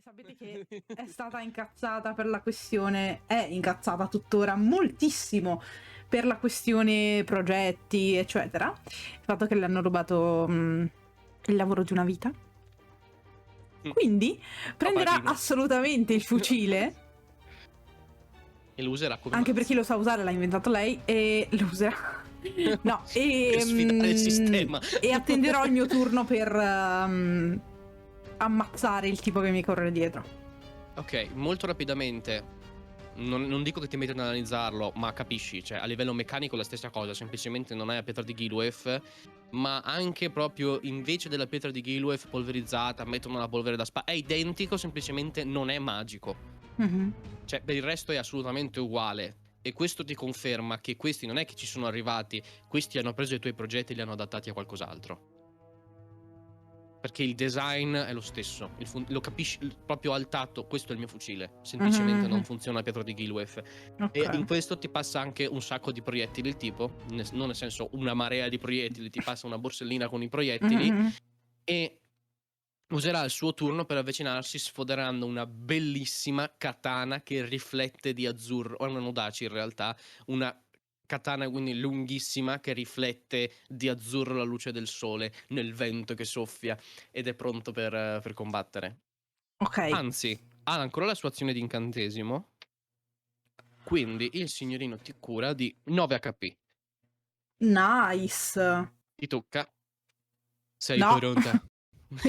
Sapete che è stata incazzata per la questione, è incazzata tuttora moltissimo per la questione progetti, eccetera. Il fatto che le hanno rubato il lavoro di una vita. Quindi prenderà Papagino. assolutamente il fucile, E lo userà come anche per mazzo. chi lo sa usare, l'ha inventato lei, e lo userà. No, Per sfidare il sistema. e attenderò il mio turno per ammazzare il tipo che mi corre dietro. Ok, molto rapidamente. Non dico che ti metti ad analizzarlo, ma capisci, cioè a livello meccanico la stessa cosa, semplicemente non hai la pietra di Gilwef, ma anche proprio invece della pietra di Gilwef polverizzata, mettono la polvere da spada, è identico, semplicemente non è magico. Mhm. Cioè per il resto è assolutamente uguale. E questo ti conferma che questi non è che ci sono arrivati, questi hanno preso i tuoi progetti e li hanno adattati a qualcos'altro. Perché il design è lo stesso, lo capisci proprio al tatto, questo è il mio fucile, semplicemente non funziona la pietra di Gilwef. E in Ok. questo ti passa anche un sacco di proiettili, il tipo, non nel senso una marea di proiettili, ti passa una borsellina con i proiettili Mhm. e userà il suo turno per avvicinarsi sfoderando una bellissima katana che riflette di azzurro, o una Nodachi in realtà, una katana quindi lunghissima che riflette di azzurro la luce del sole nel vento che soffia ed è pronto per combattere. Ok. Anzi, ha ancora la sua azione di incantesimo, quindi il signorino ti cura di 9 HP. Nice. Ti tocca. Sei No. pronta?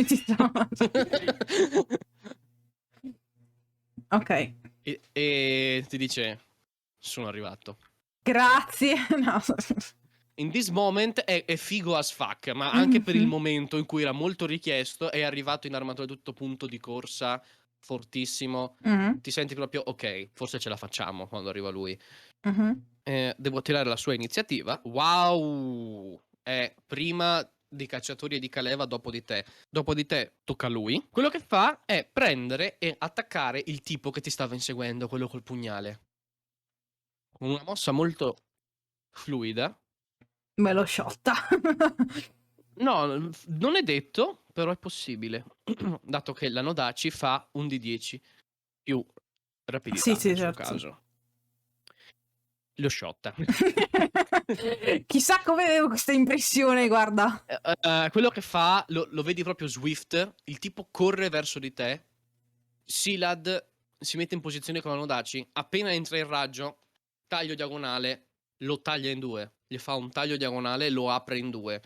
Ci sto. Ok. E ti dice: sono arrivato. Grazie. No. In this moment è figo as fuck, ma anche per il momento in cui era molto richiesto, è arrivato in armatura tutto punto di corsa, fortissimo. Mhm. Ti senti proprio, ok, forse ce la facciamo quando arriva lui. Mhm. Devo tirare la sua iniziativa. Wow! È prima di Cacciatori e di Caleva dopo di te. Dopo di te tocca a lui. Quello che fa è prendere e attaccare il tipo che ti stava inseguendo, quello col pugnale. Con una mossa molto fluida. Me l'ho sciotta. No, non è detto, però è possibile. Dato che la Nodachi fa un di 10 più rapidità Sì, nel suo certo. caso. L'ho sciotta. Chissà come avevo questa impressione, guarda. Quello che fa, lo vedi proprio Swift. Il tipo corre verso di te. Silad si mette in posizione con la Nodachi. Appena entra in raggio, taglio diagonale, lo taglia in due. Gli fa un taglio diagonale e lo apre in due.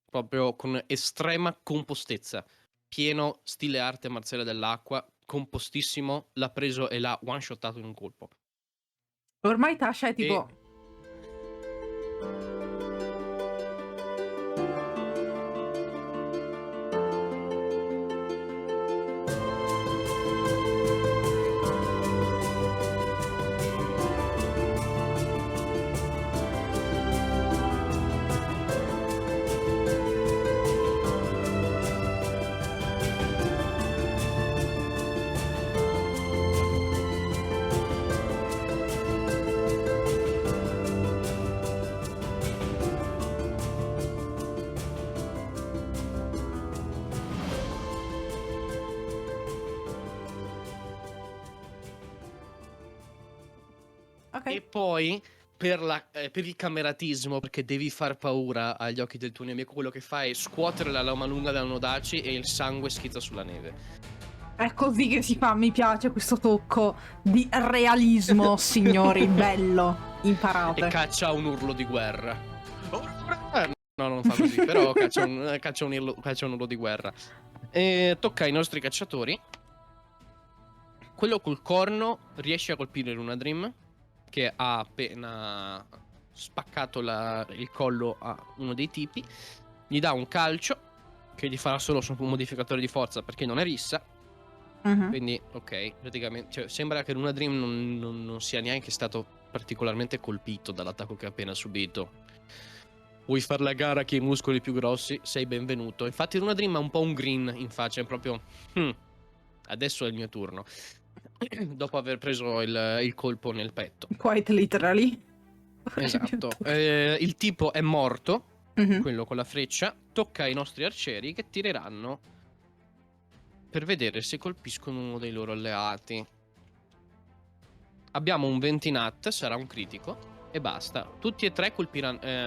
Proprio con estrema compostezza. Pieno stile arte marziale dell'acqua. Compostissimo. L'ha preso e l'ha one-shottato in un colpo. Ormai Tasha è tipo... E Ok. E poi per il cameratismo, perché devi far paura agli occhi del tuo nemico, quello che fa è scuotere la lama lunga della Nodachi e il sangue schizza sulla neve. È così che si fa, mi piace questo tocco di realismo, signori, bello. Imparate. E caccia un urlo di guerra. No, non fa così, però caccia un urlo di guerra. E tocca ai nostri cacciatori. Quello col corno riesce a colpire Lunadream, che ha appena spaccato il collo a uno dei tipi. Gli dà un calcio che gli farà solo un modificatore di forza perché non è rissa. Quindi ok, praticamente cioè, sembra che Lunadream non sia neanche stato particolarmente colpito dall'attacco che ha appena subito. Vuoi fare la gara che hai i muscoli più grossi? Sei benvenuto. Infatti Lunadream ha un po' un green in faccia, è proprio adesso è il mio turno. Dopo aver preso il colpo nel petto. Quite literally. Esatto. Il tipo è morto, quello con la freccia. Tocca ai nostri arcieri che tireranno per vedere se colpiscono uno dei loro alleati. Abbiamo un 20 nat, sarà un critico. E basta. Tutti e tre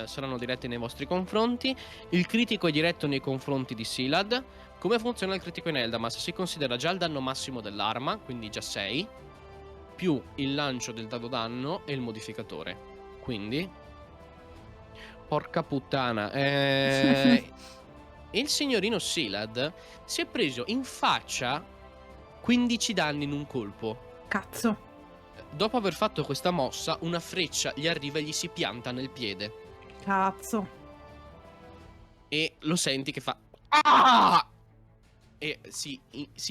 saranno diretti nei vostri confronti. Il critico è diretto nei confronti di Silad. Come funziona il critico in Eldamas? Si considera già il danno massimo dell'arma, quindi già 6, più il lancio del dado danno e il modificatore. Quindi, porca puttana. Il signorino Silad si è preso in faccia 15 danni in un colpo. Cazzo. Dopo aver fatto questa mossa, una freccia gli arriva e gli si pianta nel piede. Cazzo. E lo senti che fa... Ah! E si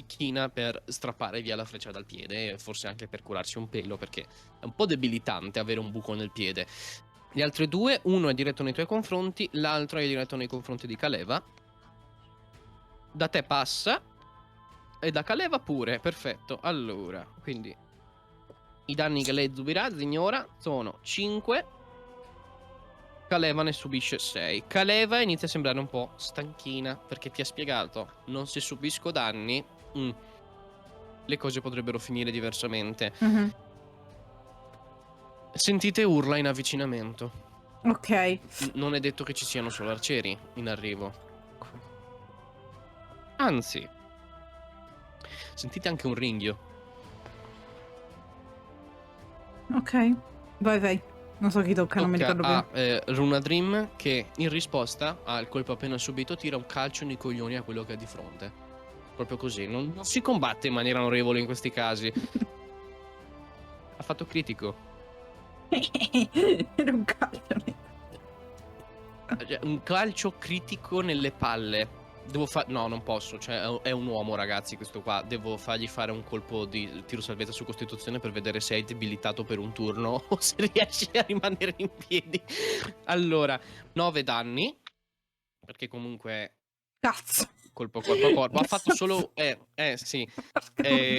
china per strappare via la freccia dal piede, e forse anche per curarsi un pelo, perché è un po' debilitante avere un buco nel piede. Gli altri due, uno è diretto nei tuoi confronti, l'altro è diretto nei confronti di Kaleva. Da te passa, e da Kaleva pure, perfetto. Allora, quindi i danni che lei subirà, signora, sono 5. Kaleva ne subisce 6. Kaleva inizia a sembrare un po' stanchina, perché ti ha spiegato, non se subisco danni, le cose potrebbero finire diversamente. Sentite urla in avvicinamento. Ok. Non è detto che ci siano solo arcieri in arrivo. Anzi, sentite anche un ringhio. Ok. Vai. Non so chi tocca, non mi ricordo più. Runadrim che in risposta al colpo appena subito tira un calcio nei coglioni a quello che ha di fronte. Proprio così. Non si combatte in maniera onorevole in questi casi. Ha fatto critico. Era un calcio. Un calcio critico nelle palle. No, non posso. Cioè, è un uomo, ragazzi, questo qua. Devo fargli fare un colpo di tiro salvezza su Costituzione per vedere se è debilitato per un turno o se riesce a rimanere in piedi. Allora, 9 danni. Perché comunque... Cazzo. Colpo corpo a corpo. Ha fatto solo... sì.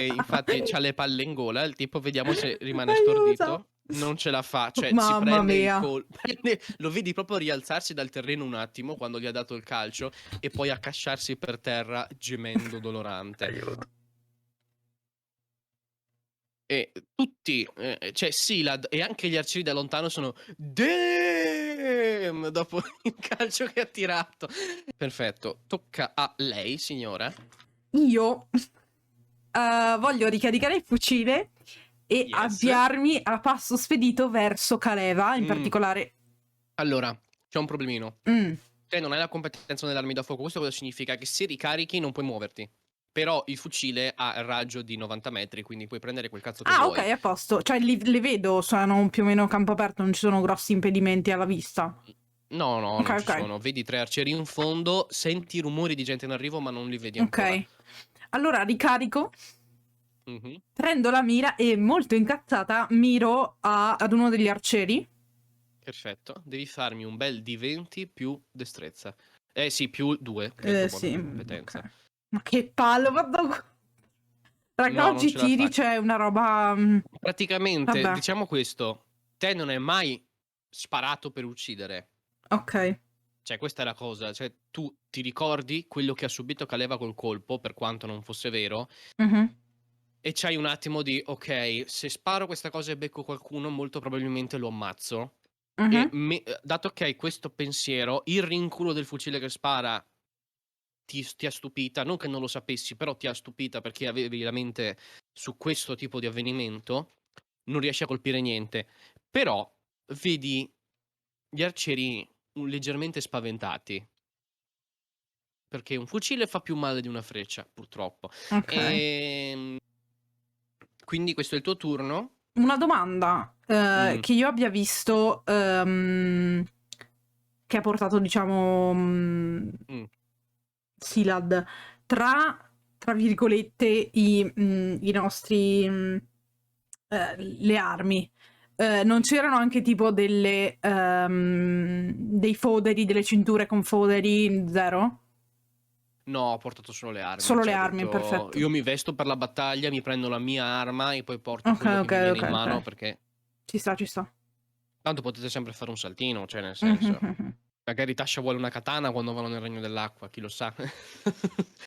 Infatti c'ha le palle in gola. Il tipo, vediamo se rimane stordito. Non ce la fa, cioè si prende il colpo, lo vedi proprio rialzarsi dal terreno un attimo quando gli ha dato il calcio e poi accasciarsi per terra gemendo dolorante. Aiuto. E tutti, cioè Silad e anche gli arcieri da lontano sono damn dopo il calcio che ha tirato. Perfetto, tocca a lei, signora. Io voglio ricaricare il fucile e avviarmi a passo spedito verso Kaleva, in particolare. Allora, c'è un problemino. Te non hai la competenza nell'armi da fuoco. Questo cosa significa? Che se ricarichi non puoi muoverti. Però il fucile ha il raggio di 90 metri, quindi puoi prendere quel cazzo che vuoi. Ok, a posto. Cioè, le vedo, sono più o meno a campo aperto, non ci sono grossi impedimenti alla vista. No, non ci sono. Vedi 3 arcieri in fondo, senti rumori di gente in arrivo, ma non li vedi ancora. Ok. Allora ricarico. Prendo la mira e molto incazzata miro ad uno degli arcieri. Perfetto, devi farmi un bel D20 più destrezza. Sì, più 2, sì, competenza. Okay. Ma che palle, raga, oggi tiri c'è una roba... Praticamente, diciamo questo, te non hai mai sparato per uccidere. Ok. Cioè, questa è la cosa, cioè tu ti ricordi quello che ha subito Kaleva col colpo, per quanto non fosse vero, e c'hai un attimo di, ok, se sparo questa cosa e becco qualcuno, molto probabilmente lo ammazzo. E dato che hai questo pensiero, il rinculo del fucile che spara ti ha stupita, non che non lo sapessi, però ti ha stupita perché avevi la mente su questo tipo di avvenimento, non riesci a colpire niente. Però vedi gli arcieri leggermente spaventati. Perché un fucile fa più male di una freccia, purtroppo. Ok. Quindi questo è il tuo turno. Una domanda che io abbia visto che ha portato, diciamo, Silad tra virgolette i nostri le armi. Non c'erano anche tipo dei foderi, delle cinture con foderi? Zero? No, ho portato solo le armi. Solo le armi, perfetto. Io mi vesto per la battaglia, mi prendo la mia arma e poi porto quello che mi viene in mano perché... Ci sta. Tanto potete sempre fare un saltino, cioè nel senso... Magari Tasha vuole una katana quando vanno nel regno dell'acqua, chi lo sa.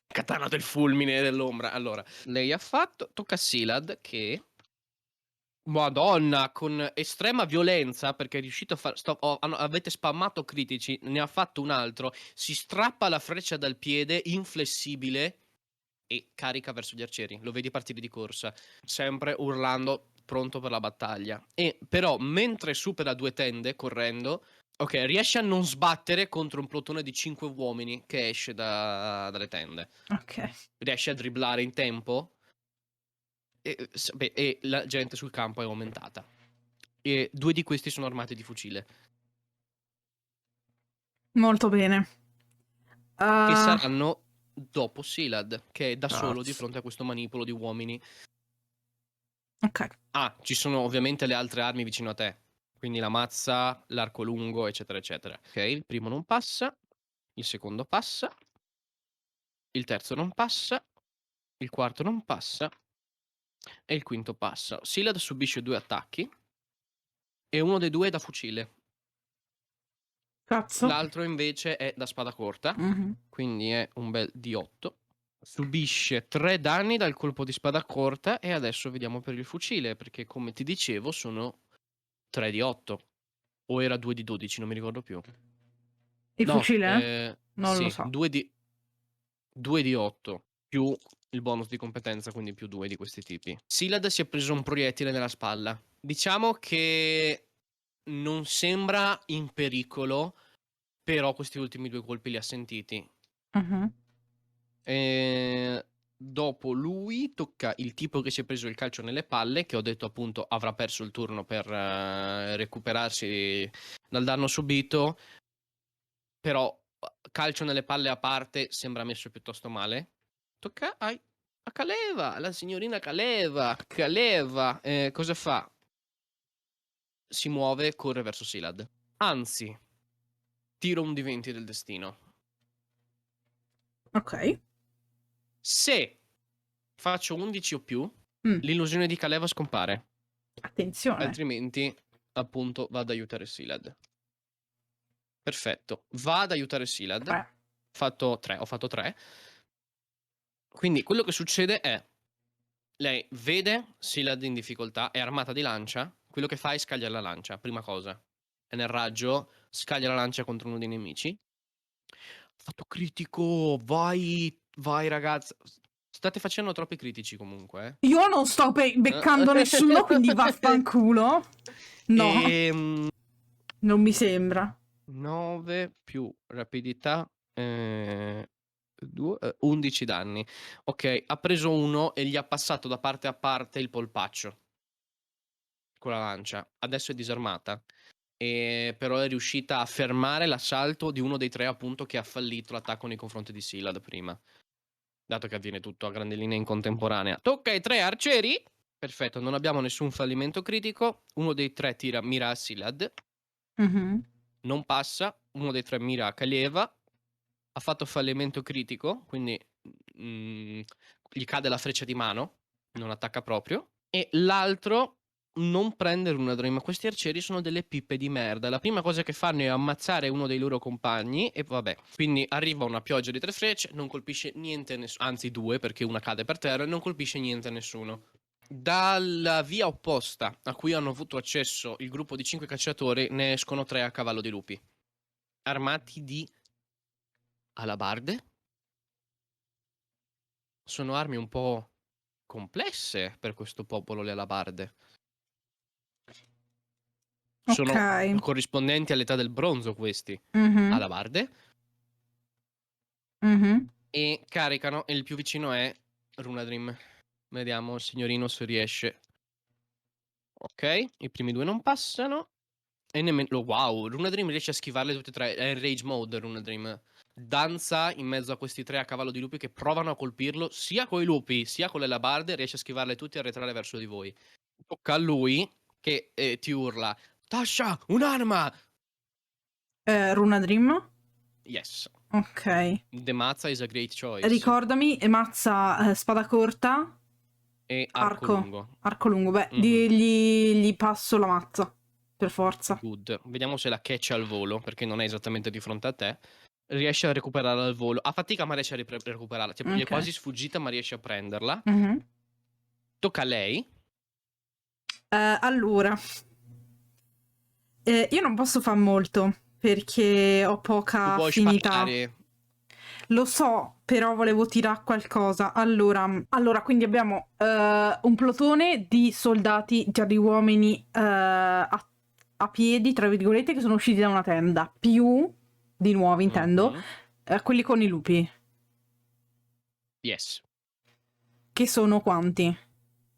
Katana del fulmine e dell'ombra. Allora, lei ha fatto. Tocca a Silad che. Madonna, con estrema violenza, perché è riuscito a fare. Avete spammato critici, ne ha fatto un altro. Si strappa la freccia dal piede, inflessibile, e carica verso gli arcieri. Lo vedi partire di corsa, sempre urlando, pronto per la battaglia. E però, mentre supera 2 tende, correndo. Ok, riesce a non sbattere contro un plotone di 5 uomini che esce dalle tende. Ok. Riesce a dribblare in tempo. E la gente sul campo è aumentata. E 2 di questi sono armati di fucile. Molto bene. E saranno dopo Silad, che è da solo di cazzo. fronte a questo manipolo di uomini. Ok. Ah, ci sono ovviamente le altre armi vicino a te. Quindi la mazza, l'arco lungo, eccetera, eccetera. Ok, il primo non passa. Il secondo passa. Il terzo non passa. Il quarto non passa. E il quinto passa. Silad subisce 2 attacchi. E uno dei 2 è da fucile. Cazzo. L'altro invece è da spada corta. Mhm. Quindi è un bel D8. Subisce 3 danni dal colpo di spada corta. E adesso vediamo per il fucile. Perché come ti dicevo sono 3 di 8. O era 2 di 12, non mi ricordo più. Il No, fucile? Non lo sì, so. 2 di 8 più il bonus di competenza, quindi più 2 di questi tipi. Silad si è preso un proiettile nella spalla. Diciamo che non sembra in pericolo, però questi ultimi 2 colpi li ha sentiti. Mhm. Dopo lui tocca il tipo che si è preso il calcio nelle palle, che ho detto appunto avrà perso il turno per recuperarsi dal danno subito, però calcio nelle palle a parte sembra messo piuttosto male. Tocca a Kaleva, la signorina Kaleva. Kaleva, cosa fa? Si muove e corre verso Silad. Anzi, tiro un D20 del destino. Ok. Se faccio 11 o più, l'illusione di Kaleva scompare. Attenzione. Altrimenti, appunto, va ad aiutare Silad. Perfetto. Va ad aiutare Silad. Ho fatto 3. Quindi quello che succede è: lei vede Silad in difficoltà, è armata di lancia. Quello che fa è scagliare la lancia, prima cosa. È nel raggio, scaglia la lancia contro uno dei nemici. Fatto critico, vai ragazza. State facendo troppi critici comunque. Io non sto beccando nessuno, quindi vaffanculo. No. Non mi sembra. 9 più rapidità, 11 danni. Ok, ha preso uno e gli ha passato da parte a parte il polpaccio con la lancia. Adesso è disarmata. Però è riuscita a fermare l'assalto di uno dei 3 appunto che ha fallito l'attacco nei confronti di Silad prima. Dato che avviene tutto a grandi linee in contemporanea. Tocca ai 3 arcieri. Perfetto, non abbiamo nessun fallimento critico. Uno dei 3 mira a Silad. Non passa. Uno dei 3 mira a Kaleva. Ha fatto fallimento critico, quindi gli cade la freccia di mano. Non attacca proprio. E l'altro non prende Runa Dream. Questi arcieri sono delle pippe di merda. La prima cosa che fanno è ammazzare uno dei loro compagni. E vabbè. Quindi arriva una pioggia di 3 frecce. Non colpisce niente nessuno. Anzi 2, perché una cade per terra. E non colpisce niente a nessuno. Dalla via opposta a cui hanno avuto accesso il gruppo di 5 cacciatori, ne escono 3 a cavallo di lupi, armati di alabarde. Sono armi un po' complesse per questo popolo, le alabarde. Sono corrispondenti all'età del bronzo questi. Alabarde. E caricano, e il più vicino è Runa Dream. Vediamo il signorino se riesce. Ok, i primi 2 non passano. E nemmeno. Wow, Runa Dream riesce a schivarle tutte e 3. È in rage mode Runa Dream. Danza in mezzo a questi 3 a cavallo di lupi che provano a colpirlo sia coi lupi sia con le alabarde. Riesce a schivarle tutte e arretrare verso di voi. Tocca a lui che ti urla: Tasha, un'arma! Runa Dream? Yes. Ok. The mazza is a great choice. Ricordami, mazza, spada corta e arco lungo. Arco lungo, beh, gli passo la mazza. per forza. Good. Vediamo se la catch al volo, perché non è esattamente di fronte a te. Riesce a recuperarla al volo. A fatica, ma riesce a recuperarla. Cioè, gli è Ok. quasi sfuggita, ma riesce a prenderla. Mhm. Tocca a lei. Allora, io non posso fare molto perché ho poca Tu puoi affinità. sparare. Lo so, però volevo tirare qualcosa. Allora, quindi abbiamo un plotone di soldati, cioè di uomini a piedi, tra virgolette, che sono usciti da una tenda. Più, di nuovo intendo, Mhm. quelli con i lupi. Yes. Che sono quanti?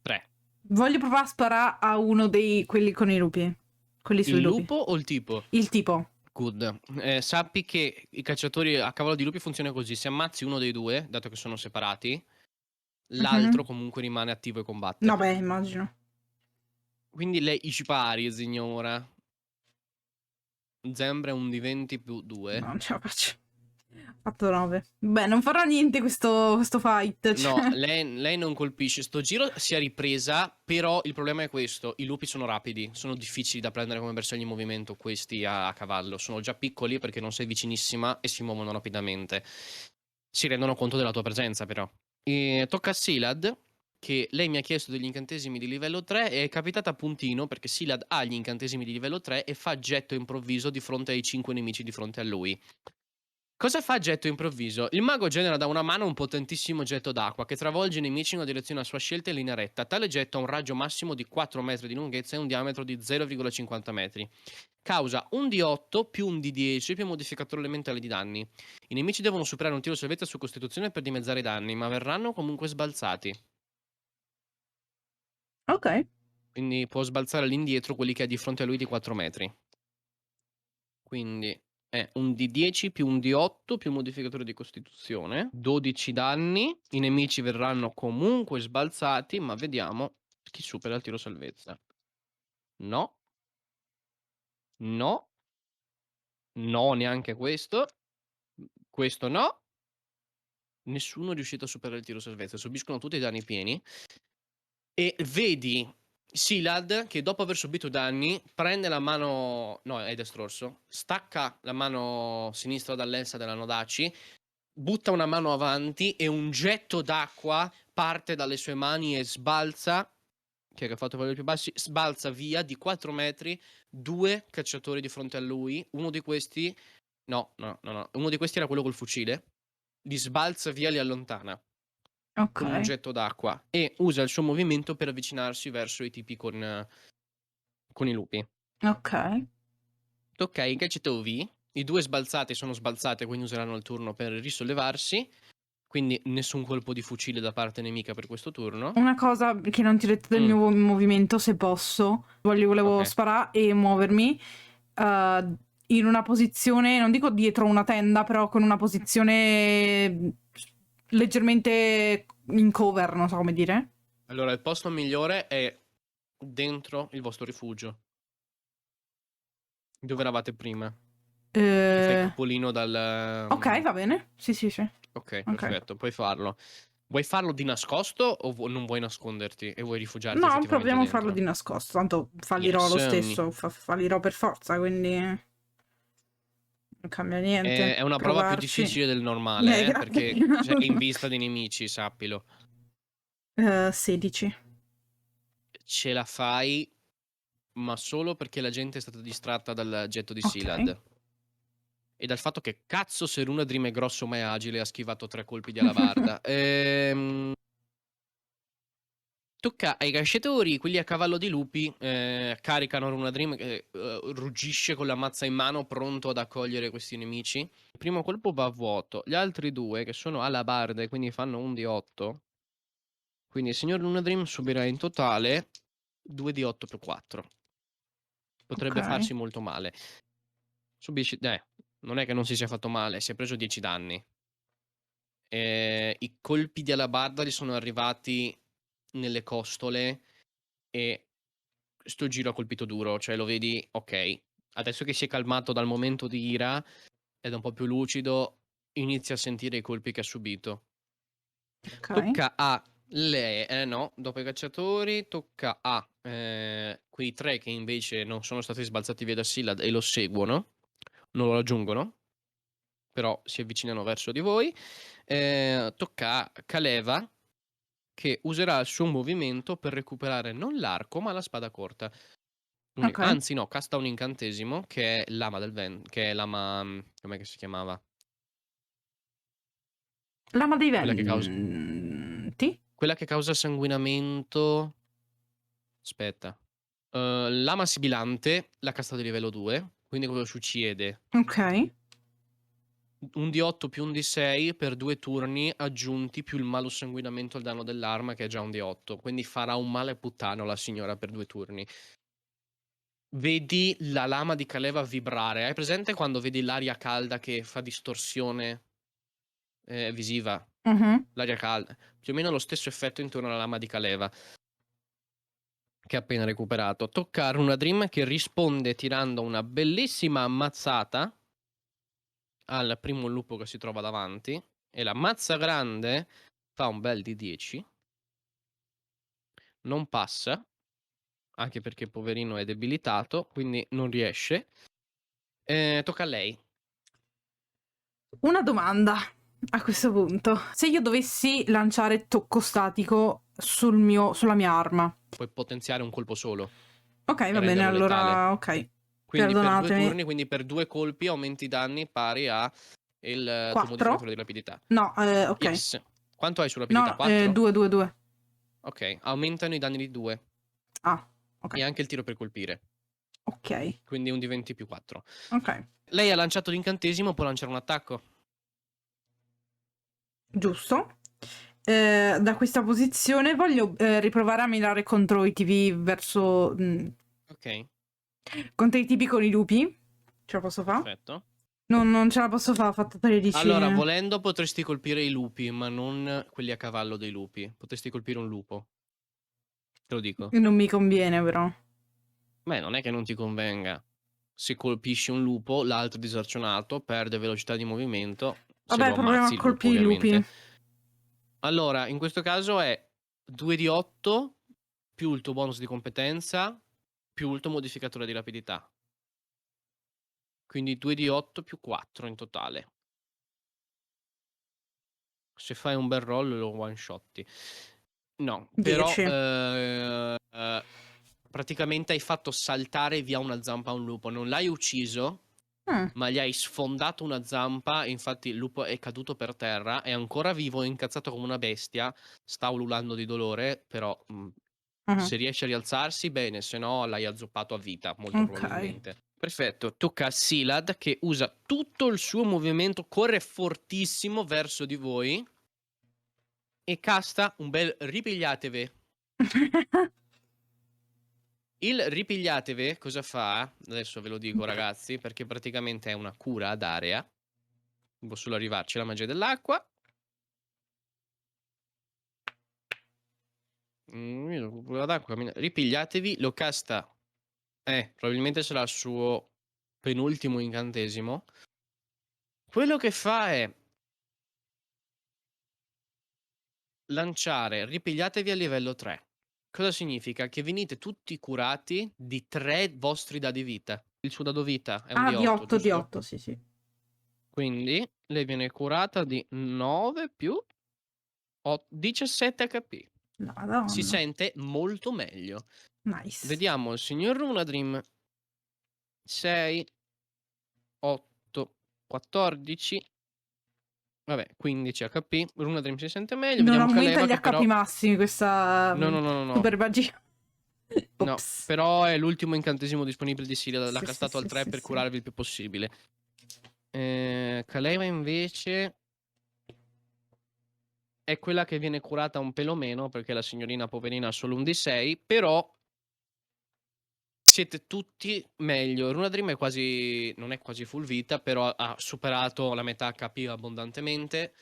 3. Voglio provare a sparare a uno dei quelli con i lupi. Quelli sui Il lupi. lupo o il tipo? Il tipo. Good. Sappi che i cacciatori a cavallo di lupi funzionano così: se ammazzi uno dei due, dato che sono separati, l'altro Mhm. comunque rimane attivo e combatte. No, beh, immagino. Quindi lei spari, signora. Zembra un di 20 più 2. No, non ce la faccio. Ho fatto 9. Beh, non farò niente questo fight. No, Cioè. lei non colpisce. Sto giro si è ripresa, però il problema è questo: i lupi sono rapidi, sono difficili da prendere come bersagli in movimento questi a cavallo. Sono già piccoli perché non sei vicinissima e si muovono rapidamente. Si rendono conto della tua presenza, però. E tocca a Silad, che lei mi ha chiesto degli incantesimi di livello 3 e è capitata a puntino perché Silad ha gli incantesimi di livello 3 e fa getto improvviso di fronte ai 5 nemici di fronte a lui. Cosa fa getto improvviso? Il mago genera da una mano un potentissimo getto d'acqua che travolge i nemici in una direzione a sua scelta in linea retta. Tale getto ha un raggio massimo di 4 metri di lunghezza e un diametro di 0,50 metri. Causa un di 8 più un di 10 più un modificatore elementale di danni. I nemici devono superare un tiro salvezza su costituzione per dimezzare i danni, ma verranno comunque sbalzati. Ok. Quindi può sbalzare all'indietro quelli che ha di fronte a lui di 4 metri. Quindi è un D10 più un D8 più un modificatore di costituzione. 12 danni. I nemici verranno comunque sbalzati, ma vediamo chi supera il tiro salvezza. No. No. No, neanche questo. Questo no. Nessuno è riuscito a superare il tiro salvezza. Subiscono tutti i danni pieni. E vedi Silad che dopo aver subito danni prende la mano... No, è destro orso. Stacca la mano sinistra dall'elsa della Nodaci, butta una mano avanti e un getto d'acqua parte dalle sue mani e sbalza, che ha fatto valori più bassi, sbalza via di 4 metri 2 cacciatori di fronte a lui. Uno di questi, no, uno di questi era quello col fucile, li sbalza via, li allontana Ok. con un getto d'acqua e usa il suo movimento per avvicinarsi verso i tipi con i lupi. Ok. Tocca ai cacciatori. I due sbalzati sono sbalzate, quindi useranno il turno per risollevarsi. Quindi nessun colpo di fucile da parte nemica per questo turno. Una cosa che non ti ho detto del mio movimento, se posso. Volevo Ok. sparare e muovermi in una posizione, non dico dietro una tenda, però con una posizione leggermente in cover, non so come dire. Allora, il posto migliore è dentro il vostro rifugio. Dove eravate prima. Che fai Eh, capolino dal... ok, va bene. Sì, sì, sì. Ok, Ok. perfetto, puoi farlo. Vuoi farlo di nascosto o non vuoi nasconderti e vuoi rifugiarti No, effettivamente proviamo a farlo di dentro? nascosto. Tanto fallirò Yes. lo stesso. Fallirò per forza, quindi non cambia niente. È una prova più Provarci. difficile del normale, Grazie. perché è in vista dei nemici, sappilo. 16. Ce la fai, ma solo perché la gente è stata distratta dal getto di Ok. Silad. E dal fatto che cazzo se Runadrim è grosso ma è agile ha schivato 3 colpi di alabarda. Tocca ai cacciatori, quelli a cavallo di lupi, caricano Runadrim che ruggisce con la mazza in mano, pronto ad accogliere questi nemici. Il primo colpo va a vuoto. Gli altri due, che sono alabarde, quindi fanno un di 8. Quindi il signor Runadrim subirà in totale 2 di 8 più 4. Potrebbe Ok. farsi molto male. Subisci... non è che non si sia fatto male, si è preso 10 danni. I colpi di alabarda gli sono arrivati nelle costole e sto giro ha colpito duro, cioè lo vedi, ok, adesso che si è calmato dal momento di ira ed è un po' più lucido, inizia a sentire i colpi che ha subito. Ok. Tocca a No, dopo i cacciatori tocca a quei 3 che invece non sono stati sbalzati via da Sillad e lo seguono, non lo raggiungono, però si avvicinano verso di voi. Tocca a Kaleva che userà il suo movimento per recuperare non l'arco, ma la spada corta. Ok. Anzi, no, casta un incantesimo che è Lama del Vento, che è Lama, com'è che si chiamava? Lama dei Quella che causa, venti? quella che causa sanguinamento. Aspetta. Lama sibilante, la casta di livello 2, quindi quello ci uccide. Ok. Un D8 più un D6 per 2 turni aggiunti più il malus sanguinamento al danno dell'arma che è già un D8. Quindi farà un male puttano la signora per 2 turni. Vedi la lama di Kaleva vibrare. Hai presente quando vedi l'aria calda che fa distorsione visiva? Mhm. L'aria calda. Più o meno lo stesso effetto intorno alla lama di Kaleva che ha appena recuperato. Tocca a Runa Dream che risponde tirando una bellissima ammazzata al primo lupo che si trova davanti. E la mazza grande fa un bel di 10. Non passa, anche perché poverino è debilitato, quindi non riesce. Tocca a lei. Una domanda a questo punto. Se io dovessi lanciare tocco statico sulla mia arma. Puoi potenziare un colpo solo Ok, e va bene, renderlo letale. allora ok. Quindi per 2 Perdonatemi. turni, quindi per 2 colpi aumenti i danni pari a il tuo 4? modificatore di rapidità. No, ok. Yes. Quanto hai su rapidità? No, 4? 2, 2, 2. Ok, aumentano i danni di 2 Ah, ok. e anche il tiro per colpire. Ok, Quindi un D20 più 4. ok. Lei ha lanciato l'incantesimo, può lanciare un attacco. Giusto. Da questa posizione voglio riprovare a mirare contro i TV verso... Ok, contro i tipi con i lupi. Ce la posso fare? perfetto. Non ce la posso fare, ho fatto 13. Allora, volendo potresti colpire i lupi, ma non quelli a cavallo dei lupi. Potresti colpire un lupo. Te lo dico. Non mi conviene però. Beh, non è che non ti convenga. Se colpisci un lupo, l'altro disarcionato perde velocità di movimento. Se Vabbè, lo proviamo a ammazzi il lupo, colpire i lupi. ovviamente. Allora, in questo caso è 2 di 8 più il tuo bonus di competenza più il tuo modificatore di rapidità. Quindi 2 di 8 più 4 in totale. Se fai un bel roll lo one shotti. No, però 10. praticamente hai fatto saltare via una zampa a un lupo. Non l'hai ucciso, Mm, ma gli hai sfondato una zampa. Infatti il lupo è caduto per terra. È ancora vivo, è incazzato come una bestia. Sta ululando di dolore, però mhm. se riesce a rialzarsi, bene. Se no l'hai azzoppato a vita, molto Ok. probabilmente. Perfetto, tocca a Silad che usa tutto il suo movimento, corre fortissimo verso di voi e casta un bel ripigliatevi. Il ripigliatevi cosa fa? Adesso ve lo dico ragazzi, perché praticamente è una cura ad area. Devo solo arrivarci la magia dell'acqua. Cura d'acqua. Ripigliatevi, lo casta. Probabilmente sarà il suo penultimo incantesimo. Quello che fa è lanciare ripigliatevi a livello 3. Cosa significa? Che venite tutti curati di 3 vostri dadi vita. Il suo dado vita è un Ah, di D8, 8, di giusto? 8, sì, sì. Quindi lei viene curata di 9 più 17 HP. Si Madonna. sente molto meglio. Nice. Vediamo il signor Runadream. 6, 8, 14. Vabbè, 15 HP. Runadream si sente meglio. Non Vediamo aumenta Kaleva gli che HP però... massimi questa No, no, no, no, no. super magia. No, Ops. però è l'ultimo incantesimo disponibile di Sila. L'ha Sì, sì, castato al sì, 3 sì, per sì. curarvi il più possibile. Kaleva invece è quella che viene curata un pelo meno perché la signorina poverina ha solo un D6, però siete tutti meglio. Runadream è quasi non è quasi full vita, però ha superato la metà HP abbondantemente.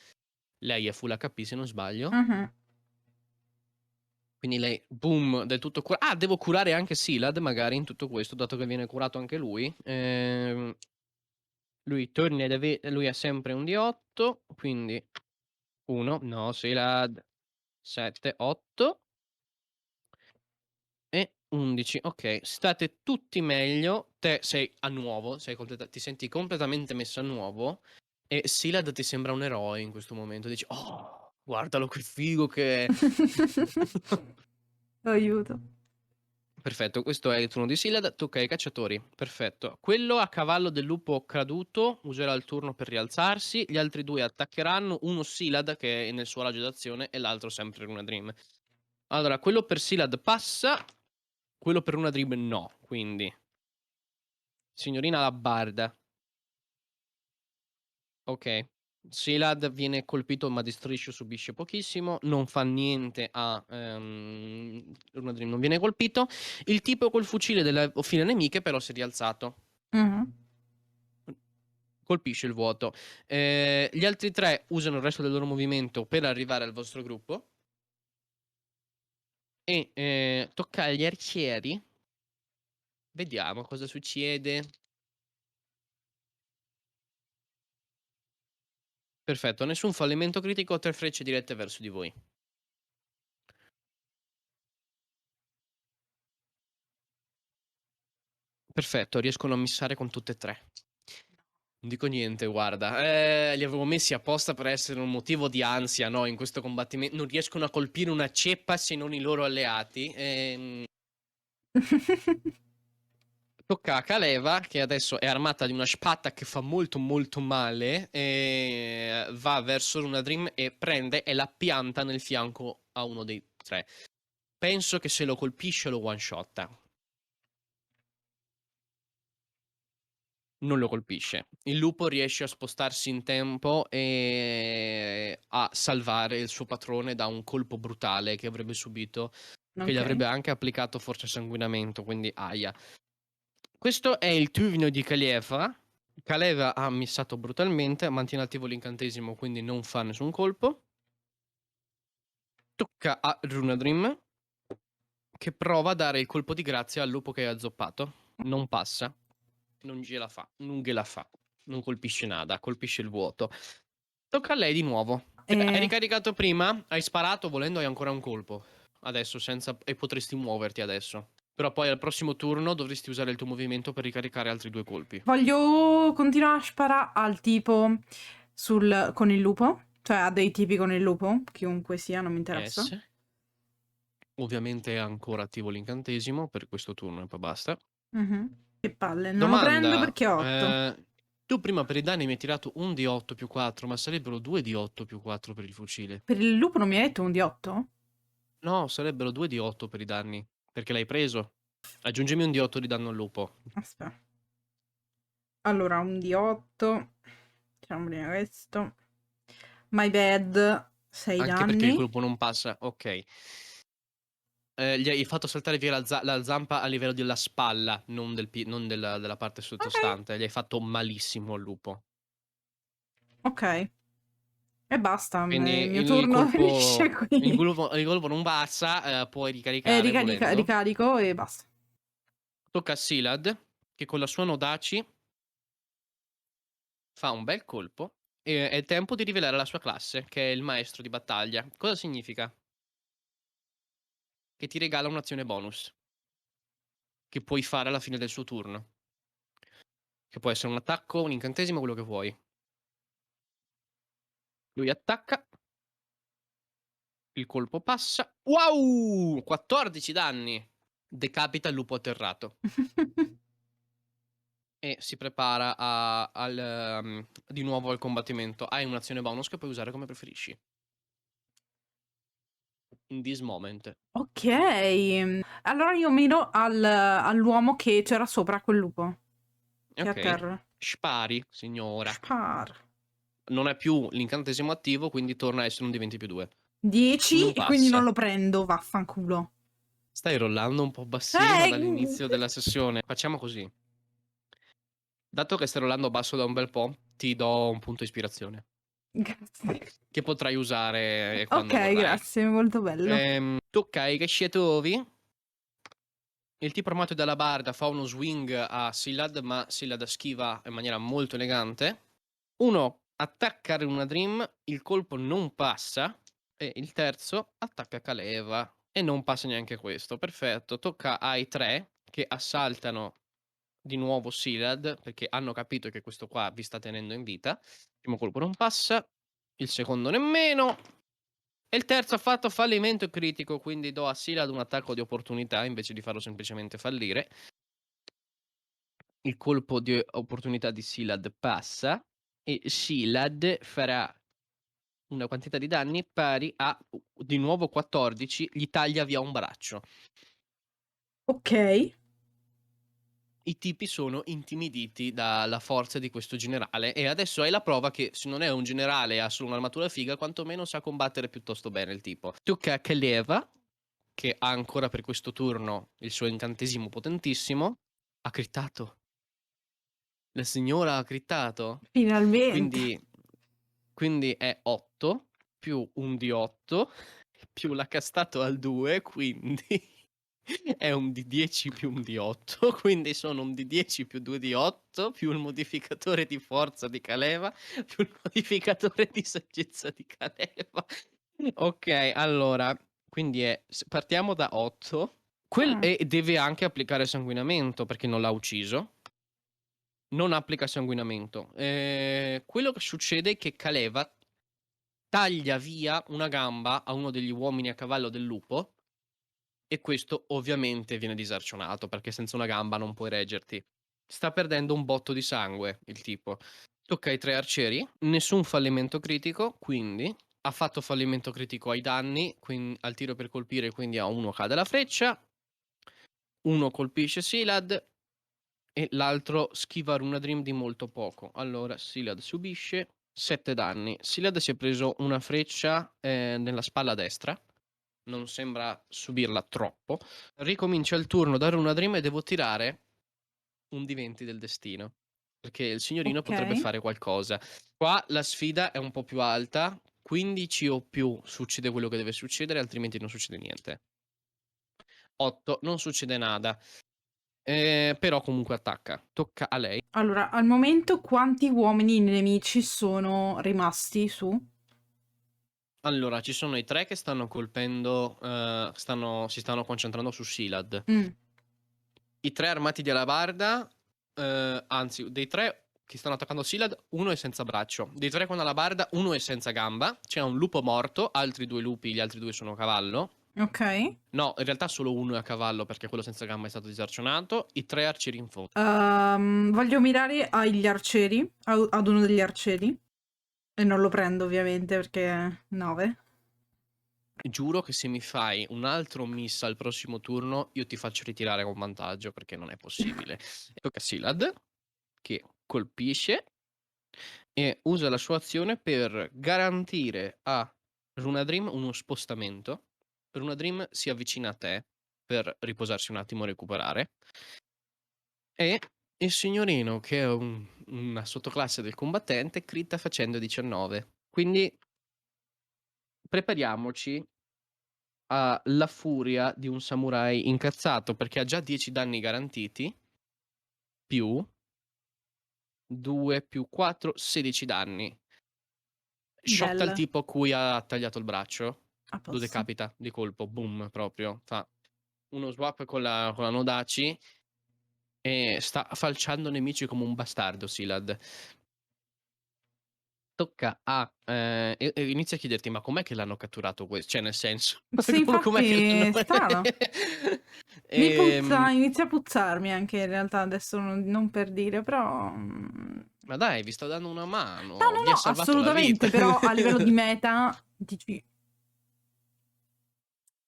Lei è full HP se non sbaglio. Mhm. Quindi lei, boom, del tutto curato. Ah, devo curare anche Silad magari in tutto questo, dato che viene curato anche lui. Lui torna lui ha sempre un D8, quindi 1. No, Silad. 7, 8 e 11. Ok, state tutti meglio. Te sei a nuovo, ti senti completamente messo a nuovo. E Silad ti sembra un eroe in questo momento. Dici, oh, guardalo che figo che è. Aiuto. Perfetto, questo è il turno di Silad. Tocca ai cacciatori. Perfetto. Quello a cavallo del lupo caduto userà il turno per rialzarsi. Gli altri due attaccheranno. Uno Silad che è nel suo raggio d'azione e l'altro sempre Runa Dream. Allora, quello per Silad passa. Quello per Runa Dream no. Quindi, signorina la barda. Ok. Silad viene colpito ma di striscio subisce pochissimo, non fa niente a Runa Dream non viene colpito. Il tipo col fucile delle file nemiche però si è rialzato. Mhm. Colpisce il vuoto. Gli altri tre usano il resto del loro movimento per arrivare al vostro gruppo. E tocca agli arcieri. Vediamo cosa succede. Perfetto, nessun fallimento critico, 3 frecce dirette verso di voi. Perfetto, riescono a missare con tutte e tre. Non dico niente, guarda. Li avevo messi apposta per essere un motivo di ansia, no? In questo combattimento. Non riescono a colpire una ceppa se non i loro alleati. Tocca a Kaleva, che adesso è armata di una spada che fa molto molto male. E va verso Runa Dream e prende e la pianta nel fianco a uno dei tre. Penso che se lo colpisce lo one shotta. Non lo colpisce. Il lupo riesce a spostarsi in tempo e a salvare il suo padrone da un colpo brutale che avrebbe subito, che gli Ok. avrebbe anche applicato forse sanguinamento, quindi aia. Questo è il turno di Kaleva. Kaleva ha missato brutalmente, mantiene attivo l'incantesimo, quindi non fa nessun colpo. Tocca a Runadrim, che prova a dare il colpo di grazia al lupo che è azzoppato. Non passa. Non gliela fa. Non gliela fa. Non colpisce nada, colpisce il vuoto. Tocca a lei di nuovo. Hai Eh, ricaricato prima, hai sparato, volendo hai ancora un colpo. Adesso, senza... e potresti muoverti adesso. Però poi al prossimo turno dovresti usare il tuo movimento per ricaricare altri 2 colpi. voglio continuare a sparare al tipo con il lupo. Cioè a dei tipi con il lupo, chiunque sia, non mi interessa. Yes. Ovviamente è ancora attivo l'incantesimo per questo turno e poi basta. Mhm. Che palle, non lo prendo Domanda. perché ho 8. Tu prima per i danni mi hai tirato un D8 più 4, ma sarebbero 2 D8 più 4 per il fucile. Per il lupo non mi hai detto un di 8? No, sarebbero 2 D8 per i danni, perché l'hai preso. Aggiungimi un D8 di danno al lupo. Aspetta. Allora, un di 8. Facciamo prima questo. My bad, 6 Anche perché il danni. colpo non passa. Ok. Gli hai fatto saltare via la zampa a livello della spalla, non della parte Ok, sottostante. Gli hai fatto malissimo al lupo. ok. E basta, il Quindi mio turno finisce il qui. colpo non passa, puoi E ricaricare volendo. ricarico e basta. Tocca a Silad, che con la sua Nodaci fa un bel colpo. E è tempo di rivelare la sua classe, che è il maestro di battaglia. Cosa significa? Che ti regala un'azione bonus, che puoi fare alla fine del suo turno. Che può essere un attacco, un incantesimo, quello che vuoi. Lui attacca, il colpo passa. Wow! 14 danni. Decapita il lupo atterrato. E si prepara di nuovo al combattimento. Hai un'azione bonus che puoi usare come preferisci. In this moment. Ok, allora io miro all'uomo che c'era sopra quel lupo, che è a Ok. terra. Spari, signora. Spar. Non è più l'incantesimo attivo, quindi torna a essere un D20 più 2. 10 Non e quindi non passa. lo prendo, vaffanculo. Stai rollando un po' bassino Eh, dall'inizio della sessione. Facciamo così. Dato che stai rollando basso da un bel po', ti do un punto ispirazione. grazie. Che potrai usare quando Ok, vorrai. grazie, molto bello. Tocca ai cacciatori. Il tipo armato dalla barda fa uno swing a Silad, ma Silad schiva in maniera molto elegante. Uno attacca una Dream, il colpo non passa. E il terzo attacca Kaleva e non passa neanche questo. Perfetto, tocca ai 3 che assaltano di nuovo Silad, perché hanno capito che questo qua vi sta tenendo in vita. Il primo colpo non passa, il secondo nemmeno, e il terzo ha fatto fallimento critico, quindi do a Silad un attacco di opportunità invece di farlo semplicemente fallire. Il colpo di opportunità di Silad passa e Silad farà una quantità di danni pari a di nuovo 14, gli taglia via un braccio. Ok. I tipi sono intimiditi dalla forza di questo generale e adesso hai la prova che se non è un generale e ha solo un'armatura figa, quantomeno sa combattere piuttosto bene il tipo. Tocca a Kaleva, che ha ancora per questo turno il suo incantesimo potentissimo. Ha crittato. La signora ha crittato. Finalmente. Quindi è 8 più un di 8 più l'ha castato al 2, quindi è un di 10 più un di 8, quindi sono un di 10 più 2 di 8 più il modificatore di forza di Kaleva più il modificatore di saggezza di Kaleva. Ok, allora, quindi partiamo da 8. Mm, E deve anche applicare sanguinamento perché non l'ha ucciso. Non applica sanguinamento. Quello che succede è che Kaleva taglia via una gamba a uno degli uomini a cavallo del lupo e questo ovviamente viene disarcionato perché senza una gamba non puoi reggerti. Sta perdendo un botto di sangue il tipo. Tocca ai 3 arcieri, nessun fallimento critico, quindi ha fatto fallimento critico ai danni, al tiro per colpire, quindi a uno cade la freccia, uno colpisce Silad e l'altro schiva Runadrim di molto poco. Allora Silad subisce 7 danni. Silad si è preso una freccia nella spalla destra. Non sembra subirla troppo. Ricomincia il turno da Runadrim e devo tirare un di 20 del destino. Perché il signorino ok. potrebbe fare qualcosa. Qua la sfida è un po' più alta. 15 o più succede quello che deve succedere, altrimenti non succede niente. 8 non succede nada. Però comunque attacca. Tocca a lei. Allora, al momento quanti uomini nemici sono rimasti su? Allora, ci sono i 3 che stanno colpendo, si stanno concentrando su Silad. Mm, I 3 armati di alabarda, anzi, dei 3 che stanno attaccando Silad, uno è senza braccio. Dei 3 con alabarda, uno è senza gamba. C'è un lupo morto, altri 2 lupi, gli altri 2 sono a cavallo. ok. No, in realtà solo uno è a cavallo perché quello senza gamba è stato disarcionato. I 3 arcieri in fondo. Voglio mirare agli arcieri, ad uno degli arcieri. E non lo prendo ovviamente perché 9. Giuro che se mi fai un altro miss al prossimo turno, io ti faccio ritirare con vantaggio perché non è possibile. E tocca a Silad, che colpisce e usa la sua azione per garantire a Runadrim uno spostamento. Runadrim si avvicina a te per riposarsi un attimo e recuperare. E il signorino, che è una sottoclasse del combattente, critta facendo 19. Quindi prepariamoci alla furia di un samurai incazzato perché ha già 10 danni garantiti, più 2 più 4, 16 danni. Shotta il Bella. tipo a cui ha tagliato il braccio, A lo posto. decapita di colpo, boom, proprio. Fa uno swap con la Nodachi e sta falciando nemici come un bastardo, Silad. Tocca a e inizia a chiederti: "Ma com'è che l'hanno catturato cioè nel senso, Sì, com'è che infatti, l'hanno" è strano. Mi ehm, puzza, inizia a puzzarmi anche in realtà, adesso non per dire, però... ma dai, vi sto dando una No, mano, vi no, ha no, salvato la vita. assolutamente, però a livello di meta dici...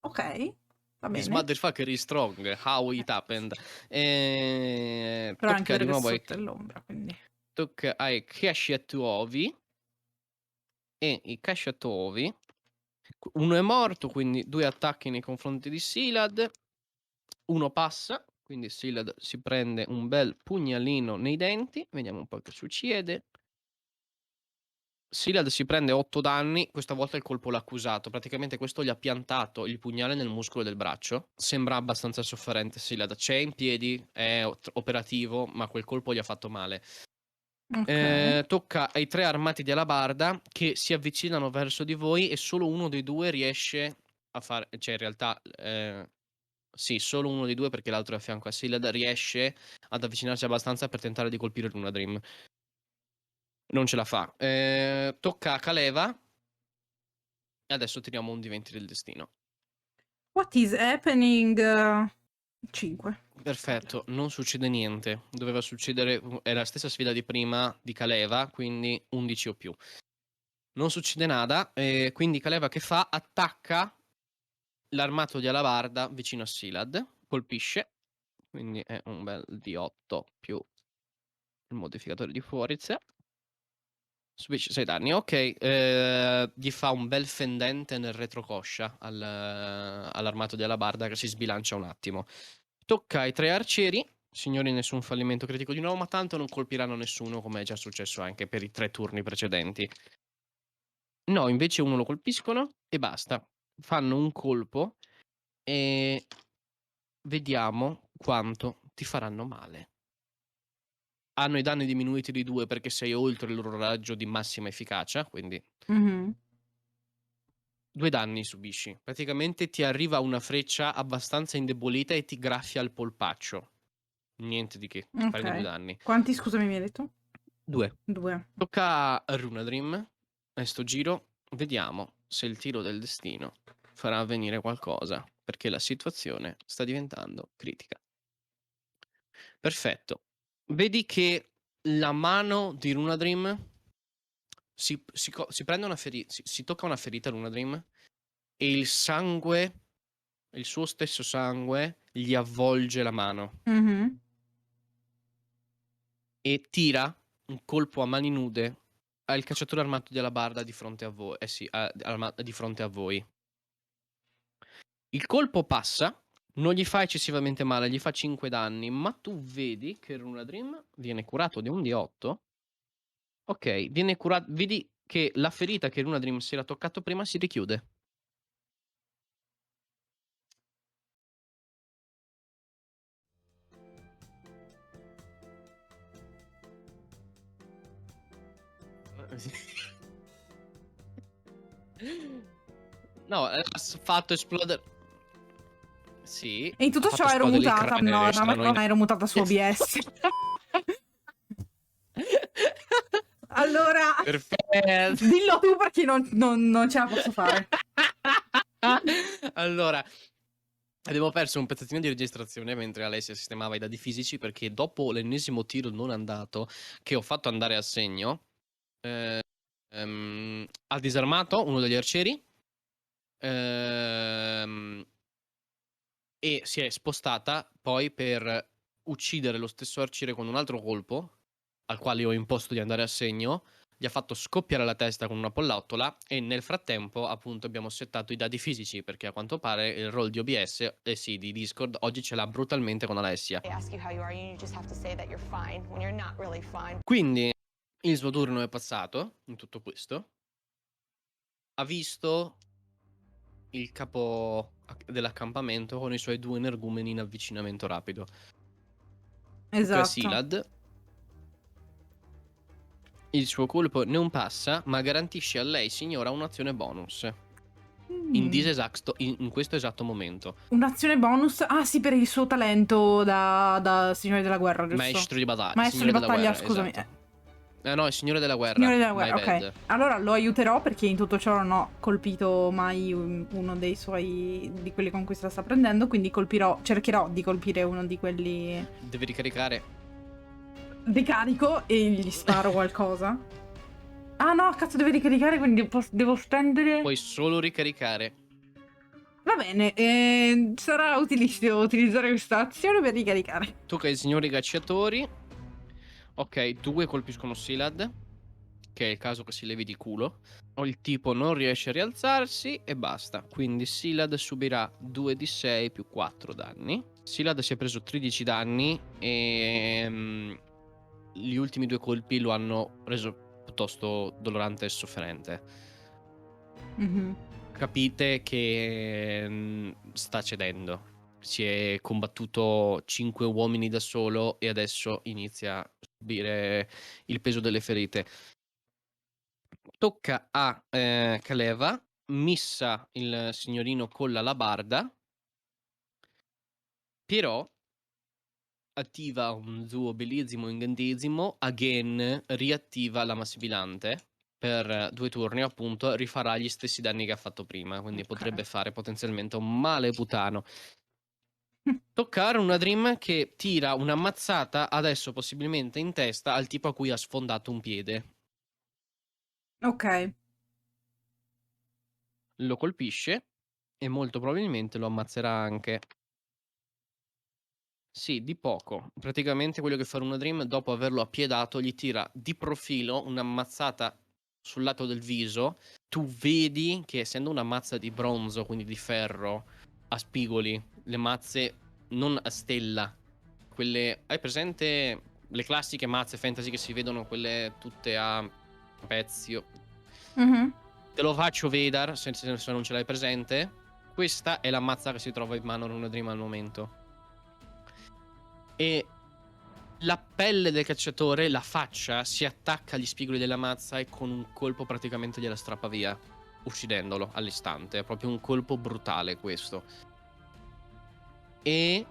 Ok, va This bene. motherfucker is strong, how it Sì. happened. Però è anche Tocca vero di che nuovo sotto è l'ombra, quindi... tocca ai cacciatori e i cacciatori. Uno è morto, quindi 2 attacchi nei confronti di Silad. Uno passa, quindi Silad si prende un bel pugnalino nei denti. Vediamo un po' che succede. Silad si prende 8 danni, questa volta il colpo l'ha accusato. Praticamente questo gli ha piantato il pugnale nel muscolo del braccio. Sembra abbastanza sofferente Silad. C'è in piedi, è operativo, ma quel colpo gli ha fatto male. Ok. Tocca ai 3 armati di alabarda che si avvicinano verso di voi e solo uno dei 2 riesce a fare, cioè in realtà sì, solo uno dei 2 perché l'altro è a fianco a Sillad riesce ad avvicinarsi abbastanza per tentare di colpire Lunadream. Non ce la fa. Tocca a Kaleva e adesso tiriamo un D20 del destino. What is happening? 5. Perfetto, non succede niente. Doveva succedere, è la stessa sfida di prima di Kaleva, quindi 11 o più. Non succede nada, quindi Kaleva che fa? Attacca l'armato di alabarda vicino a Silad, colpisce, quindi è un bel D8 più il modificatore di forza. Subisce 6 danni, ok. Gli fa un bel fendente nel retrocoscia all'armato di alabarda che si sbilancia un attimo. Tocca ai 3 arcieri. Signori, nessun fallimento critico di nuovo, ma tanto non colpiranno nessuno, come è già successo anche per i 3 turni precedenti. No, invece uno lo colpiscono e basta. Fanno un colpo e vediamo quanto ti faranno male. Hanno i danni diminuiti di 2 perché sei oltre il loro raggio di massima efficacia, quindi Mhm. 2 danni subisci. Praticamente ti arriva una freccia abbastanza indebolita e ti graffia il polpaccio. Niente di che, prendi 2 Ok. danni. Quanti, scusami, mi hai detto? 2. 2. Tocca a Runadream. A sto giro vediamo se il tiro del destino farà avvenire qualcosa, perché la situazione sta diventando critica. Perfetto. Vedi che la mano di Runadream si prende una ferita, si tocca una ferita a Runadream e il sangue, il suo stesso sangue, gli avvolge la mano Mhm. e tira un colpo a mani nude al cacciatore armato di alabarda di fronte a voi. Sì, di fronte a voi. Il colpo passa, non gli fa eccessivamente male, gli fa 5 danni, ma tu vedi che Runadream viene curato di un D8. Ok, viene curato. Vedi che la ferita che Runadream si era toccato prima si richiude. No, ha fatto esplodere. Sì, E in ha tutto fatto ciò ero esplodere il mutata. No, cranio, no, strano non in... ero mutata su OBS. Allora, Perfetto. dillo tu perché non ce la posso fare. Allora, abbiamo perso un pezzettino di registrazione mentre Alessia sistemava i dadi fisici perché dopo l'ennesimo tiro non andato che ho fatto andare a segno, ha disarmato uno degli arcieri e si è spostata poi per uccidere lo stesso arciere con un altro colpo al quale ho imposto di andare a segno. Gli ha fatto scoppiare la testa con una pollottola e nel frattempo appunto abbiamo settato i dadi fisici perché a quanto pare il roll di OBS, sì, di Discord, oggi ce l'ha brutalmente con Alessia. Quindi il suo turno è passato in tutto questo. Ha visto il capo dell'accampamento con i suoi 2 energumeni in avvicinamento rapido. Tocca a Esatto. Silad. Il suo colpo non passa, ma garantisce a lei, signora, un'azione bonus. In questo esatto momento. Un'azione bonus? Ah sì, per il suo talento da signore della guerra, giusto? Maestro di battaglia. Maestro Signore di della battaglia, guerra, scusami. esatto. No, il signore della guerra. Signore della My guerra, ok. bad. Allora lo aiuterò perché in tutto ciò non ho colpito mai uno dei suoi, di quelli con cui se la sta prendendo, quindi cercherò di colpire uno di quelli. Devi ricaricare. Ricarico e gli sparo qualcosa. Ah no, cazzo, deve ricaricare, quindi devo spendere. Puoi solo ricaricare. Va bene, sarà utilissimo utilizzare questa azione per ricaricare. Tocca ai signori cacciatori. Ok, 2 colpiscono Silad, che è il caso che si levi di culo. Il tipo non riesce a rialzarsi e basta. Quindi Silad subirà 2d6 più 4 danni. Silad si è preso 13 danni e gli ultimi 2 colpi lo hanno reso piuttosto dolorante e sofferente. Mhm. Capite che sta cedendo. Si è combattuto 5 uomini da solo e adesso inizia subire il peso delle ferite. Tocca a Kaleva, missa il signorino con l'alabarda, però attiva un suo bellissimo incantesimo, again riattiva la massibilante per 2 turni, appunto, rifarà gli stessi danni che ha fatto prima, quindi Ok. potrebbe fare potenzialmente un male putano. Toccare una Dream che tira una mazzata, adesso possibilmente in testa, al tipo a cui ha sfondato un piede. Ok. Lo colpisce e molto probabilmente lo ammazzerà anche. Sì, di poco. Praticamente quello che fa una Dream, dopo averlo appiedato, gli tira di profilo una mazzata sul lato del viso. Tu vedi che, essendo una mazza di bronzo, quindi di ferro, a spigoli, le mazze non a stella, quelle... Hai presente le classiche mazze fantasy che si vedono, quelle tutte a pezzi? Mhm. Te lo faccio vedere, se non ce l'hai presente. Questa è la mazza che si trova in mano a una Dream al momento. E la pelle del cacciatore, la faccia, si attacca agli spigoli della mazza e con un colpo praticamente gliela strappa via, uccidendolo all'istante. È proprio un colpo brutale questo. E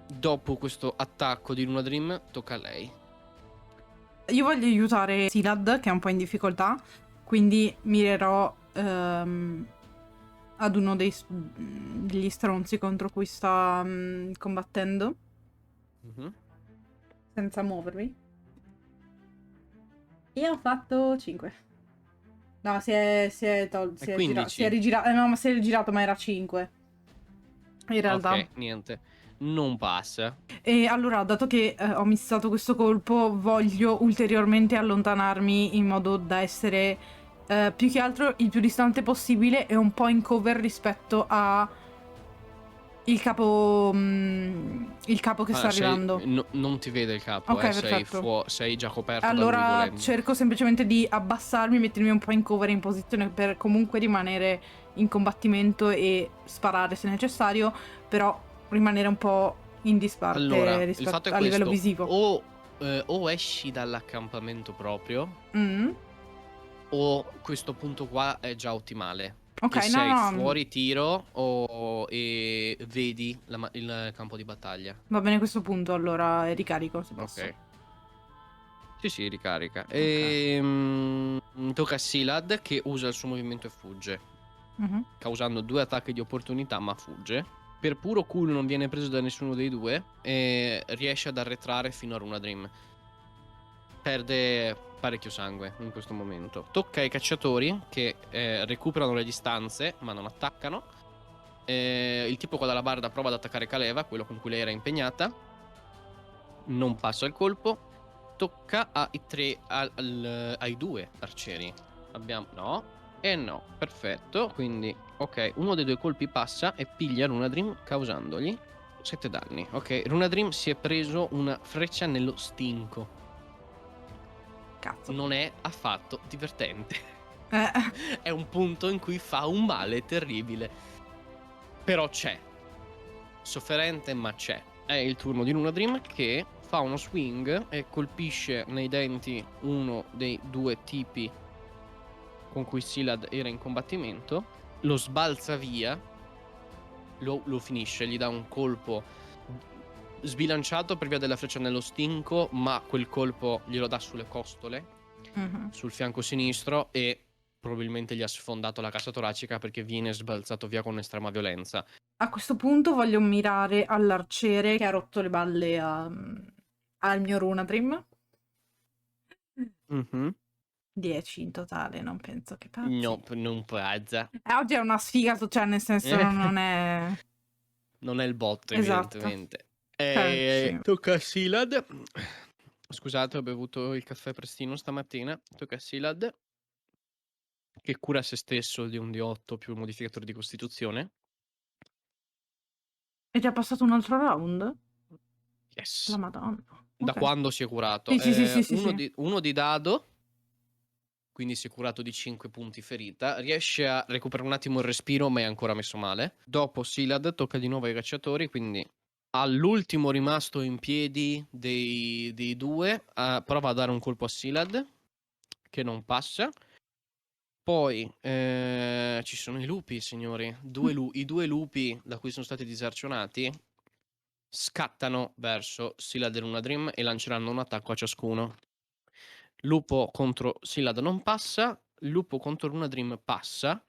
dopo questo attacco di Luna Dream tocca a lei. Io voglio aiutare Silad, che è un po' in difficoltà, quindi mirerò ad uno degli stronzi contro cui sta combattendo, Mhm. senza muovermi. E ho fatto 5. No, si è E 15. rigirato. No, ma si è rigirato, ma era 5. In realtà. Ok, niente. Non passa. E allora, dato che ho missato questo colpo, voglio ulteriormente allontanarmi in modo da essere più che altro il più distante possibile e un po' in cover rispetto a il capo che sta arrivando. Non ti vede il capo, Ok, sei, perfetto. sei già coperto da lui Allora volendo. cerco semplicemente di abbassarmi, mettermi un po' in cover in posizione per comunque rimanere in combattimento e sparare se necessario, però rimanere un po' in Allora, disparte il fatto è a livello questo: visivo. o esci dall'accampamento proprio, Mm. o questo punto qua è già ottimale. Ok, Che no, sei no, fuori tiro e vedi il campo di battaglia. va bene questo punto, allora ricarico se posso. Ok. Sì, sì, ricarica. Ok. Tocca a Silad che usa il suo movimento e fugge, Mhm. causando 2 attacchi di opportunità, ma fugge. Per puro culo non viene preso da nessuno dei due e riesce ad arretrare fino a Runa Dream. Perde parecchio sangue in questo momento. Tocca ai cacciatori che recuperano le distanze ma non attaccano. Il tipo con la barda prova ad attaccare Kaleva, quello con cui lei era impegnata. Non passa il colpo. Tocca ai 2 arcieri. Abbiamo... No. E no. Perfetto. Quindi, ok, uno dei 2 colpi passa e piglia Runadrim causandogli 7 danni. Ok, Runadrim si è preso una freccia nello stinco. Cazzo. Non è affatto divertente. Eh, È un punto in cui fa un male terribile. Però c'è. Sofferente, ma c'è. È il turno di Luna Dream che fa uno swing e colpisce nei denti uno dei 2 tipi con cui Silad era in combattimento. Lo sbalza via. Lo finisce, gli dà un colpo sbilanciato per via della freccia nello stinco, ma quel colpo glielo dà sulle costole, mhm. sul fianco sinistro, e probabilmente gli ha sfondato la cassa toracica perché viene sbalzato via con estrema violenza. A questo punto voglio mirare all'arciere che ha rotto le balle al mio Runadrim. Mhm. 10 in totale, non penso che No, pazzi. non pazza. Oggi è una sfiga, cioè nel senso non è... Non è il botto, Esatto. evidentemente. Cacci. Tocca a Silad. Scusate, ho bevuto il caffè prestino stamattina. Tocca a Silad, che cura se stesso di un D8 più un modificatore di costituzione. È già passato un altro round? La Yes. Madonna. Da Ok. quando si è curato? Sì, sì, sì, sì, sì, sì. Uno di dado, quindi si è curato di 5 punti ferita. Riesce a recuperare un attimo il respiro, ma è ancora messo male. Dopo Silad tocca di nuovo ai cacciatori, quindi all'ultimo rimasto in piedi dei due, prova a dare un colpo a Silad, che non passa. Poi ci sono i lupi, signori. I due lupi da cui sono stati disarcionati scattano verso Silad e Lunadrim e lanceranno un attacco a ciascuno. Lupo contro Silad non passa, lupo contro Lunadrim passa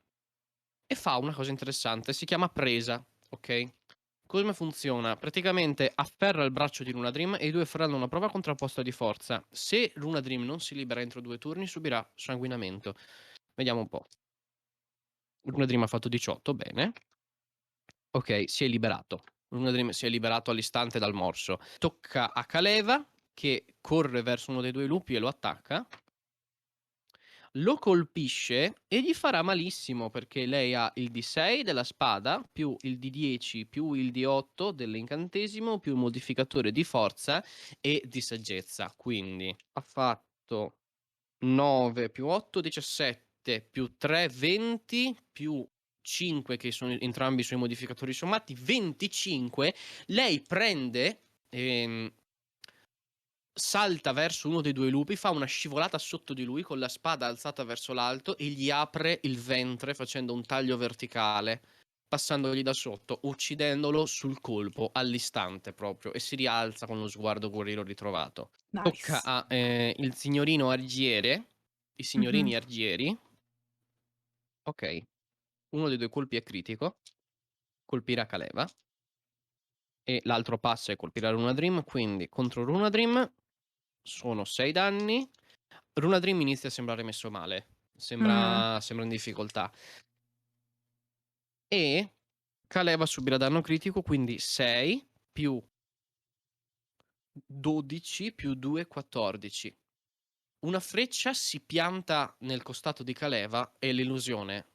e fa una cosa interessante, si chiama presa, ok? Come funziona? Praticamente afferra il braccio di Lunadrim e i due faranno una prova contrapposta di forza. Se Lunadrim non si libera entro 2 turni, subirà sanguinamento. Vediamo un po'. Lunadrim ha fatto 18, bene. Ok, si è liberato. Lunadrim si è liberato all'istante dal morso. Tocca a Kaleva, che corre verso uno dei due lupi e lo attacca. Lo colpisce e gli farà malissimo perché lei ha il D6 della spada più il D10 più il D8 dell'incantesimo più il modificatore di forza e di saggezza. Quindi ha fatto 9 più 8 17 più 3 20 più 5 che sono entrambi i suoi modificatori sommati 25. Lei prende salta verso uno dei due lupi, fa una scivolata sotto di lui con la spada alzata verso l'alto e gli apre il ventre facendo un taglio verticale, passandogli da sotto, uccidendolo sul colpo, all'istante proprio, e si rialza con lo sguardo guerriero ritrovato. Tocca Nice. a il signorino argiere, i signorini Mhm. argieri. Ok, uno dei due colpi è critico, colpirà Kaleva, e l'altro passa e colpirà Runadrim, quindi contro Runadrim sono 6 danni. Runadrim inizia a sembrare messo male. Mm. Sembra in difficoltà. E Kaleva subirà danno critico, quindi 6 più 12 più 2, 14. Una freccia si pianta nel costato di Kaleva e l'illusione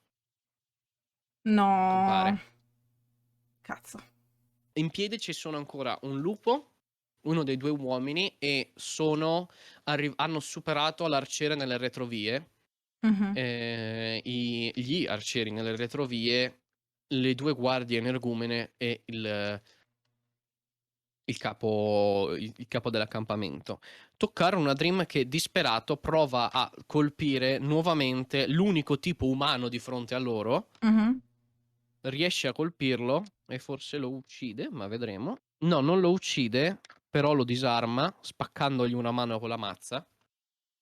No. compare. Cazzo. In piedi ci sono ancora un lupo, uno dei due uomini, e hanno superato l'arciere nelle retrovie. Mhm. Gli arcieri nelle retrovie, le due guardie energumene e il capo dell'accampamento. Toccare una Dream che disperato prova a colpire nuovamente l'unico tipo umano di fronte a loro. Mhm. Riesce a colpirlo e forse lo uccide, ma vedremo. No, non lo uccide, però lo disarma, spaccandogli una mano con la mazza.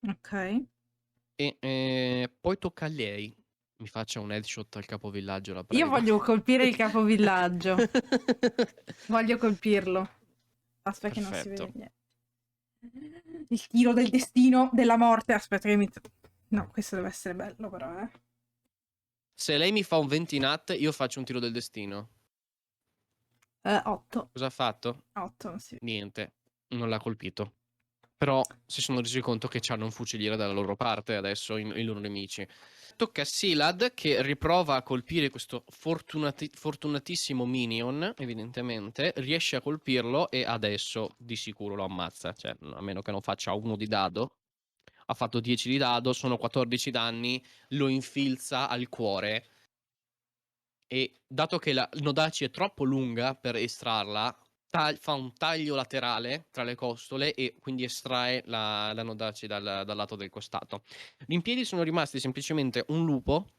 Ok. E poi tocca a lei. Mi faccia un headshot al capovillaggio, la Io prego. voglio colpire il capovillaggio. Voglio colpirlo. Aspetta che non si vede Perfetto. niente. Il tiro del destino, della morte. Aspetta che mi... No, questo deve essere bello però, eh. Se lei mi fa un 20 nat, io faccio un tiro del destino. 8. Cosa ha fatto? 8, non si vede. Niente, non l'ha colpito. Però si sono resi conto che c'hanno un fuciliere dalla loro parte adesso, i loro nemici. Tocca a Silad che riprova a colpire questo fortunatissimo minion, evidentemente. Riesce a colpirlo e adesso di sicuro lo ammazza. Cioè, a meno che non faccia uno di dado. Ha fatto 10 di dado, sono 14 danni, lo infilza al cuore. E dato che la Nodaci è troppo lunga per estrarla, fa un taglio laterale tra le costole e quindi estrae la Nodaci dal lato del costato. In piedi sono rimasti semplicemente un lupo,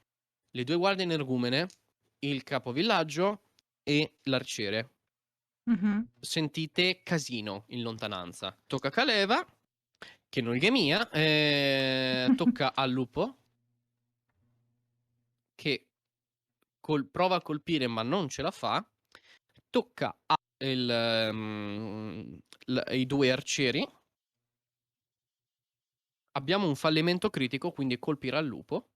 le due guardie energumene, il capovillaggio e l'arciere. Mhm. Sentite casino in lontananza. Tocca a Kaleva, che non è mia, tocca al lupo, che prova a colpire ma non ce la fa. Tocca ai due arcieri. Abbiamo un fallimento critico, quindi colpirà il lupo.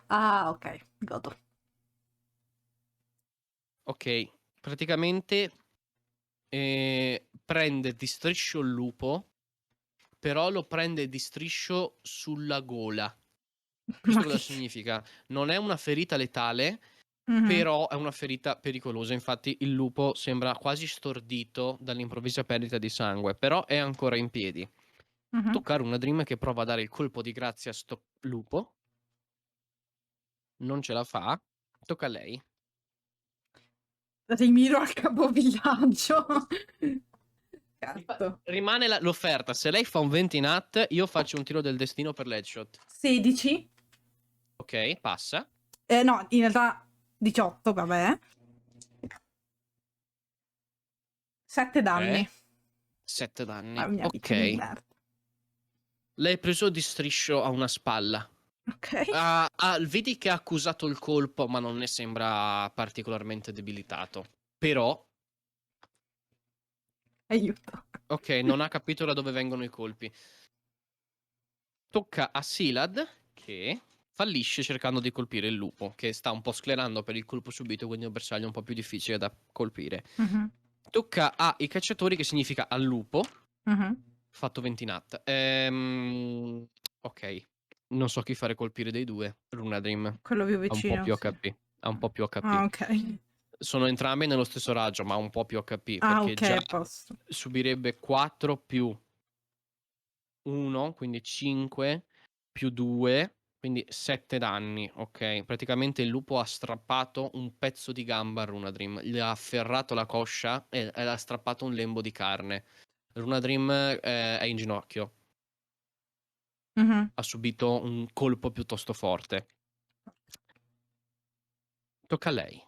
Ah, ok. Godo. Ok, praticamente prende di striscio il lupo, però lo prende di striscio sulla gola. Questo Ma cosa che... significa? Non è una ferita letale, Mhm. però è una ferita pericolosa. Infatti il lupo sembra quasi stordito dall'improvvisa perdita di sangue, però è ancora in piedi. Mhm. Toccare una Dream che prova a dare il colpo di grazia a sto lupo. Non ce la fa. Tocca a lei. rimiro al capovillaggio. Cazzo. Rimane l'offerta. Se lei fa un 20 nat, io faccio un tiro del destino per l'headshot. 16. Ok, passa. No, in realtà 18, vabbè. 7 danni. 7 danni. La mia vita di Ok. merda. Lei è preso di striscio a una spalla. Ok. Vedi che ha accusato il colpo, ma non ne sembra particolarmente debilitato. Però, Aiuto. ok, non ha capito da dove vengono i colpi. Tocca a Silad, che fallisce cercando di colpire il lupo, che sta un po' sclerando per il colpo subito, quindi è un bersaglio un po' più difficile da colpire. Mhm, Tocca ai cacciatori, che significa al lupo. mhm. Fatto 20 nat. Ok. Non so chi fare colpire dei due. Runa Dream Quello più ha un po' vicino, più sì. HP. Ha un po' più Ah, HP. ok. Sono entrambi nello stesso raggio, ma ha un po' più HP. Ah, Perché ok, già a posto. subirebbe 4 più 1, quindi 5 più 2, quindi 7 danni. Ok. Praticamente il lupo ha strappato un pezzo di gamba a Runa Dream. Gli ha afferrato la coscia e le ha strappato un lembo di carne. Runa Dream è in ginocchio. Mhm. Ha subito un colpo piuttosto forte. Tocca a lei.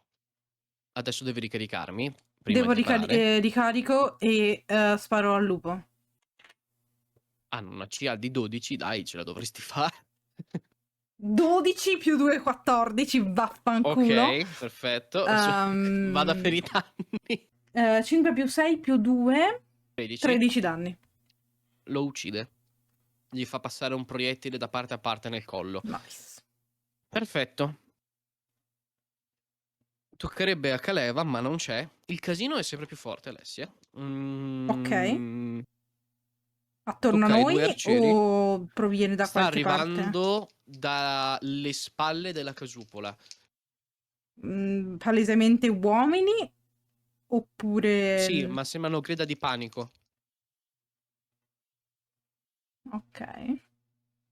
Adesso devi ricaricarmi prima Devo di sparare. ricarico e sparo al lupo. Hanno una CA di 12, dai, ce la dovresti fare. 12 più 2, 14, vaffanculo. Ok, perfetto. Vado a Um, ferire i danni. 5 più 6 più 2, 13. 13 danni. Lo uccide. Gli fa passare un proiettile da parte a parte nel collo. Nice. Perfetto. Toccherebbe a Caleva, ma non c'è. Il casino è sempre più forte, Alessia. Ok. Attorno a Tocca ai noi due arcieri. o proviene da Sta qualche parte? arrivando dalle spalle della casupola. Palesemente uomini oppure... Sì, ma sembrano grida di panico. Ok.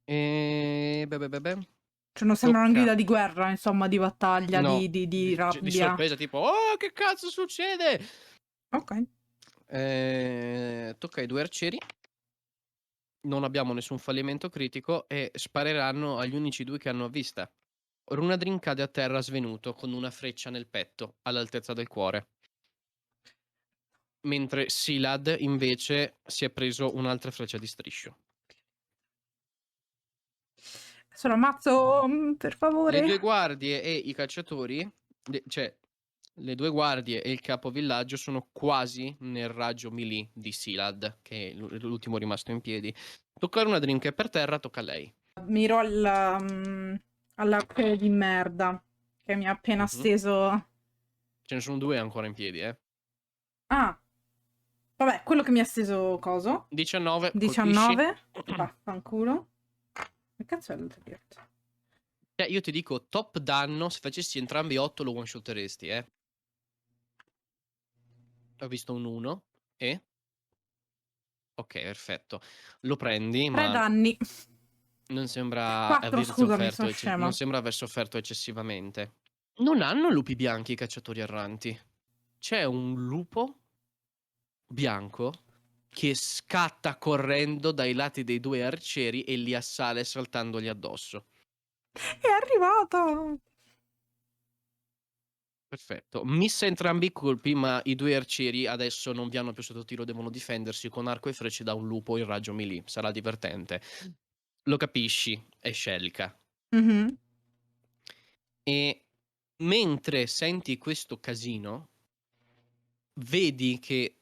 Beh. Cioè non sembrano Tocca. grida di guerra, insomma, di battaglia, No, di di rabbia. sorpresa, tipo, oh, che cazzo succede? Ok. Tocca ai due arcieri. Non abbiamo nessun fallimento critico e spareranno agli unici due che hanno a vista. Runadrin cade a terra svenuto con una freccia nel petto, all'altezza del cuore. Mentre Silad invece si è preso un'altra freccia di striscio. Sono ammazzo, per Le favore. due guardie e i cacciatori, cioè le due guardie e il capovillaggio sono quasi nel raggio melee di Silad, che è l'ultimo rimasto in piedi. Tocca a una drink che è per terra, tocca a lei. Miro all'arco di merda che mi ha appena Mhm. steso. Ce ne sono due ancora in piedi, eh. Ah, vabbè, quello che mi ha steso coso. 19, colpisci. 19. Vaffanculo. Che cazzo è l'altro piatto? Io ti dico, top danno, se facessi entrambi 8 lo one-shotteresti, eh. Ho visto un 1 e... Ok, perfetto. Lo prendi, 3 ma danni. non sembra 4, aver scusami, sofferto, sono non scema. sembra aver sofferto eccessivamente. Non hanno lupi bianchi i cacciatori erranti. C'è un lupo bianco che scatta correndo dai lati dei due arcieri e li assale saltandogli addosso. È arrivato! Perfetto. Missa entrambi i colpi, ma i due arcieri adesso non vi hanno più sotto tiro, devono difendersi con arco e frecce da un lupo in raggio melee. Sarà divertente. Lo capisci, è scelca. Mhm. E mentre senti questo casino, vedi che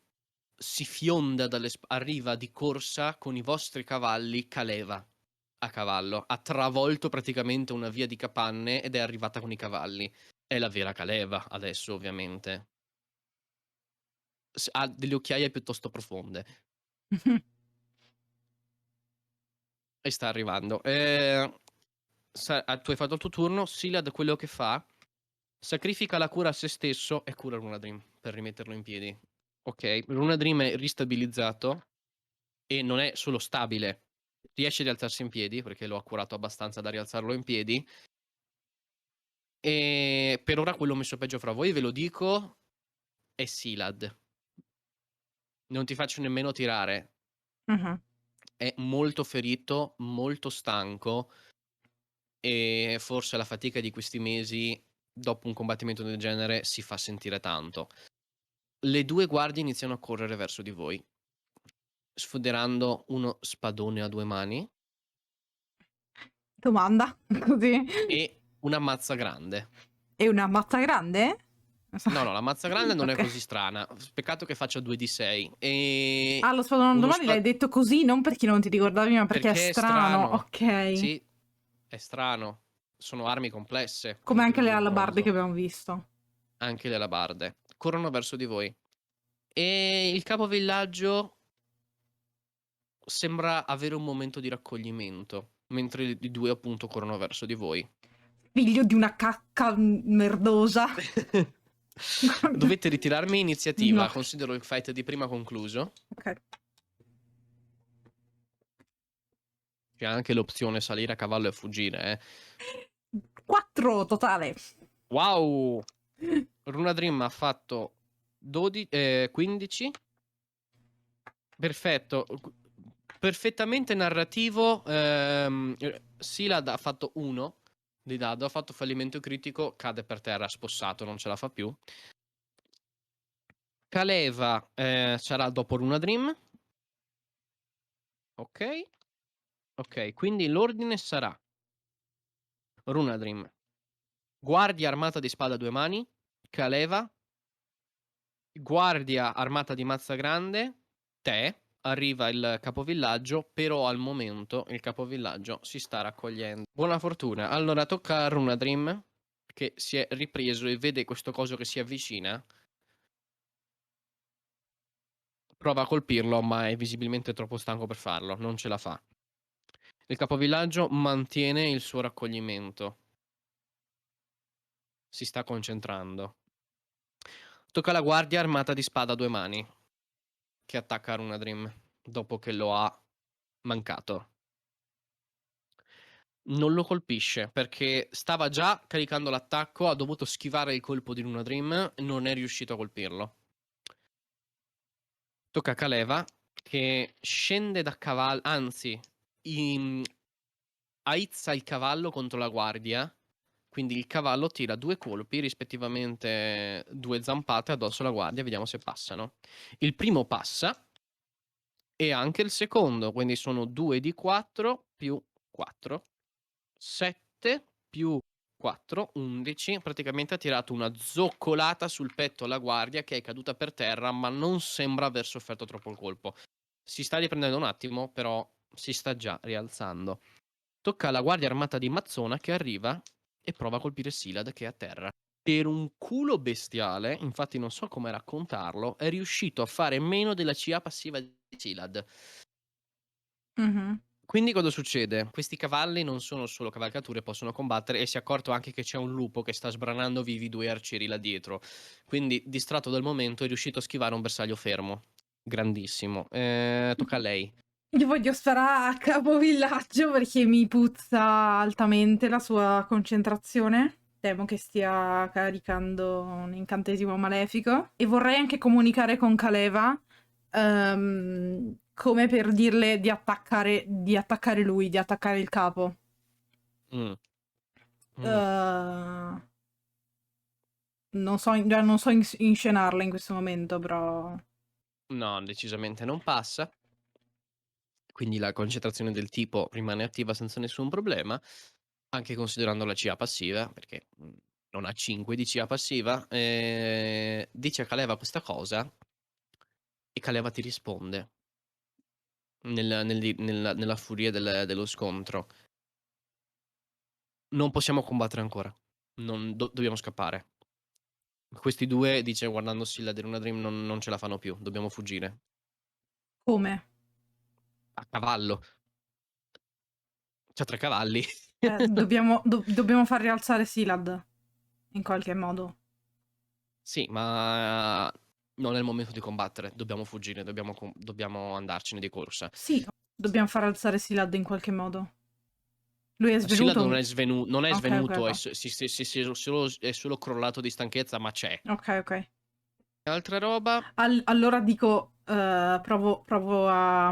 si fionda arriva di corsa con i vostri cavalli Caleva a cavallo. Ha travolto praticamente una via di capanne ed è arrivata con i cavalli. È la vera Caleva adesso, ovviamente. Ha delle occhiaie piuttosto profonde e sta arrivando. Tu hai fatto il tuo turno. Silad quello che fa, sacrifica la cura a se stesso e cura Runadream per rimetterlo in piedi. Ok, Runadream è ristabilizzato e non è solo stabile, riesce a rialzarsi in piedi perché l'ho curato abbastanza da rialzarlo in piedi. E per ora quello messo peggio fra voi, ve lo dico, è Silad. Non ti faccio nemmeno tirare. Mhm. È molto ferito, molto stanco e forse la fatica di questi mesi, dopo un combattimento del genere, si fa sentire tanto. Le due guardie iniziano a correre verso di voi, sfoderando uno spadone a 2 mani Domanda, così. e una mazza grande. E una mazza grande? No, la mazza grande non è Ok. così strana. Peccato che faccia 2d6. E Ah, lo spadone uno domani l'hai detto così, non perché non ti ricordavi, ma perché è perché è strano. strano. Ok. Sì, è strano. Sono armi complesse, Come come anche quelli le del alabarde che bronzo. abbiamo visto. Anche le alabarde. Corrono verso di voi. E il capovillaggio sembra avere un momento di raccoglimento, mentre i due appunto corrono verso di voi. Figlio di una cacca merdosa. Dovete ritirarmi iniziativa. No. Considero il fight di prima concluso. Ok. C'è anche l'opzione salire a cavallo e fuggire, 4 totale. Wow! Runa Dream ha fatto 15. Perfetto. Perfettamente narrativo. Silad ha fatto 1 di dado, ha fatto fallimento critico, cade per terra, spossato, non ce la fa più. Kaleva sarà dopo Runa Dream. Ok. Ok, quindi l'ordine sarà Runa Dream, guardia armata di spada a 2 mani, Kaleva, guardia armata di mazza grande, te, arriva il capovillaggio, però al momento il capovillaggio si sta raccogliendo. Buona fortuna. Allora tocca a Runa Dream, che si è ripreso e vede questo coso che si avvicina. Prova a colpirlo, ma è visibilmente troppo stanco per farlo, non ce la fa. Il capovillaggio mantiene il suo raccoglimento. Si sta concentrando. Tocca alla guardia armata di spada a 2 mani, che attacca Runa Dream, dopo che lo ha mancato. Non lo colpisce, perché stava già caricando l'attacco, ha dovuto schivare il colpo di Runa Dream, non è riuscito a colpirlo. Tocca a Kaleva, che scende da cavallo, anzi, aizza il cavallo contro la guardia, quindi il cavallo tira 2 colpi, rispettivamente 2 zampate addosso alla guardia, vediamo se passano. Il primo passa, e anche il secondo, quindi sono 2 di 4 più 4. 7 più 4, 11. Praticamente ha tirato una zoccolata sul petto alla guardia, che è caduta per terra, ma non sembra aver sofferto troppo il colpo. Si sta riprendendo un attimo, però si sta già rialzando. Tocca alla guardia armata di Mazzona, che arriva e prova a colpire Silad, che è a terra. Per un culo bestiale, infatti non so come raccontarlo, è riuscito a fare meno della CA passiva di Silad. Mhm. Quindi cosa succede? Questi cavalli non sono solo cavalcature, possono combattere, e si è accorto anche che c'è un lupo che sta sbranando vivi 2 arcieri là dietro. Quindi, distratto dal momento, è riuscito a schivare un bersaglio fermo. Grandissimo. Tocca a lei. Io voglio stare a capovillaggio perché mi puzza altamente la sua concentrazione. Temo che stia caricando un incantesimo malefico. E vorrei anche comunicare con Kaleva, come per dirle di attaccare lui, di attaccare il capo. Mm. Mm. Eh, non so inscenarla in questo momento, però... No, decisamente non passa. Quindi la concentrazione del tipo rimane attiva senza nessun problema, anche considerando la CA passiva, perché non ha 5 di CA passiva. Dice a Kaleva questa cosa e Kaleva ti risponde nella furia dello scontro. Non possiamo combattere ancora. Dobbiamo scappare. Questi due, dice guardando Silla di Luna Dream, non ce la fanno più. Dobbiamo fuggire. Come? A cavallo. C'ha 3 cavalli. Dobbiamo far rialzare Silad in qualche modo. Sì, ma non è il momento di combattere. Dobbiamo fuggire, dobbiamo andarcene di corsa. Sì, dobbiamo far alzare Silad in qualche modo. Lui è Silla svenuto? non è Ok, ok, svenuto, ok. è solo crollato di stanchezza, ma c'è. Ok, ok. Altra roba. Allora dico, provo a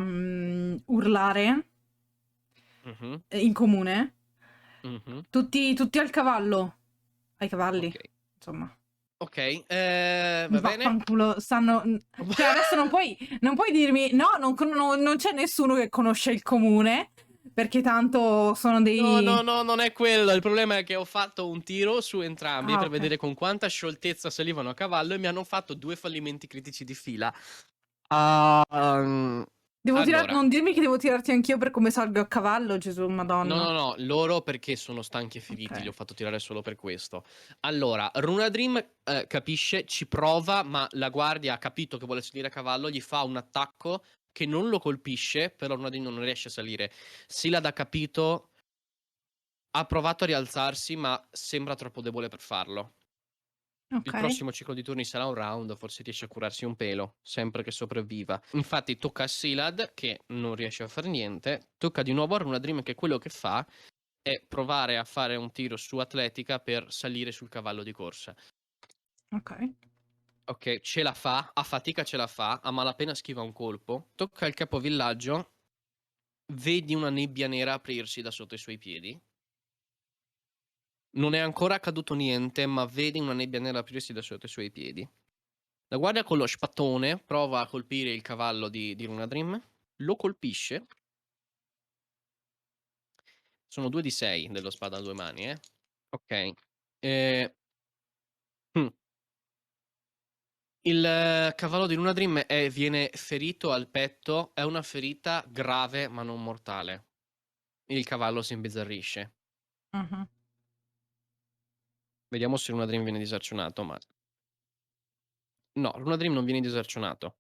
urlare Mhm, in comune. mhm. Tutti al cavallo. Ai cavalli, Ok. insomma. Ok, va bene. Vaffanculo, stanno... Cioè, adesso non puoi dirmi... No, non c'è nessuno che conosce il comune, perché tanto sono No, no, dei... no, non è quello. Il problema è che ho fatto un tiro su entrambi Ah, per ok. vedere con quanta scioltezza salivano a cavallo e mi hanno fatto 2 fallimenti critici di fila. Ah, allora, Non dirmi che devo tirarti anch'io per come salgo a cavallo, Gesù, no, Madonna. no, no, loro perché sono stanchi e Ok. feriti, li ho fatto tirare solo per questo. Allora, Runa Dream capisce, ci prova, ma la guardia ha capito che vuole salire a cavallo, gli fa un attacco che non lo colpisce, però Runa Dream non riesce a salire. Silad ha capito, ha provato a rialzarsi, ma sembra troppo debole per farlo. Il Ok. prossimo ciclo di turni sarà un round, forse riesce a curarsi un pelo, sempre che sopravviva. Infatti tocca a Silad, che non riesce a fare niente, tocca di nuovo a Runa Dream, che quello che fa è provare a fare un tiro su atletica per salire sul cavallo di corsa. Ok. Ok, ce la fa, a fatica ce la fa, a malapena schiva un colpo. Tocca il capovillaggio, vedi una nebbia nera aprirsi da sotto i suoi piedi. Non è ancora accaduto niente, ma vedi una nebbia nera aprirsi da sotto i suoi piedi. La guardia con lo spattone prova a colpire il cavallo di Runadrim, lo colpisce. Sono 2 di 6 dello spada a 2 mani, eh. Ok. Eh, hm. Il cavallo di Lunadrim viene ferito al petto, è una ferita grave ma non mortale. Il cavallo si imbizzarrisce. Mhm. Vediamo se Lunadrim viene disarcionato, ma... No, Lunadrim non viene disarcionato.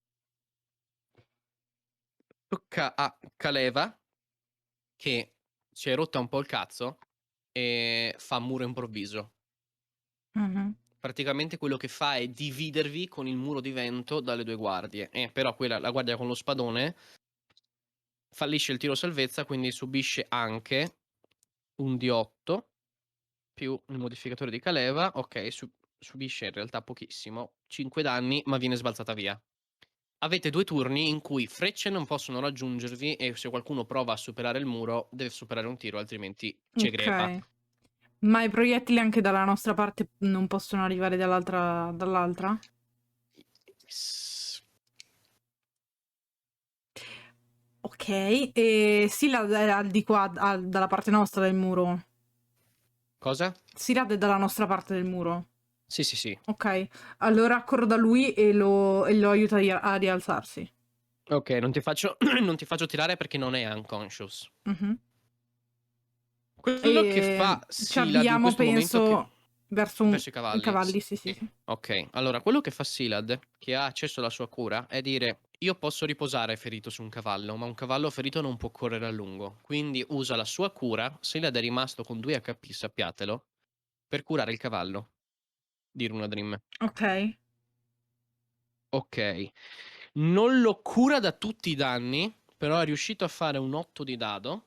Tocca a Kaleva, che si è rotta un po' il cazzo e fa muro improvviso. Mhm. Praticamente quello che fa è dividervi con il muro di vento dalle 2 guardie. Però la guardia con lo spadone fallisce il tiro salvezza, quindi subisce anche un D8 più il modificatore di Kaleva. Ok, subisce in realtà pochissimo, 5 danni, ma viene sbalzata via. Avete 2 turni in cui frecce non possono raggiungervi e se qualcuno prova a superare il muro deve superare un tiro, altrimenti ci crepa. Ok. Ma i proiettili anche dalla nostra parte non possono arrivare dall'altra? Ok, e Sila è al di qua, dalla parte nostra del muro. Cosa? Sirad è dalla nostra parte del muro. Sì, sì, sì. Ok, allora corro da lui e lo aiuto a rialzarsi. Ok, non ti faccio, non ti faccio tirare perché non è unconscious. Mhm. Quello che E fa ci Silad in avviamo, questo momento che... penso, verso Verso i i cavalli. cavalli, sì, sì, sì. Ok, allora quello che fa Silad, che ha accesso alla sua cura, è dire: io posso riposare ferito su un cavallo, ma un cavallo ferito non può correre a lungo. Quindi usa la sua cura. Silad è rimasto con 2 HP, sappiatelo, per curare il cavallo di Runadrim. Ok. Ok, non lo cura da tutti i danni, però è riuscito a fare un 8 di dado.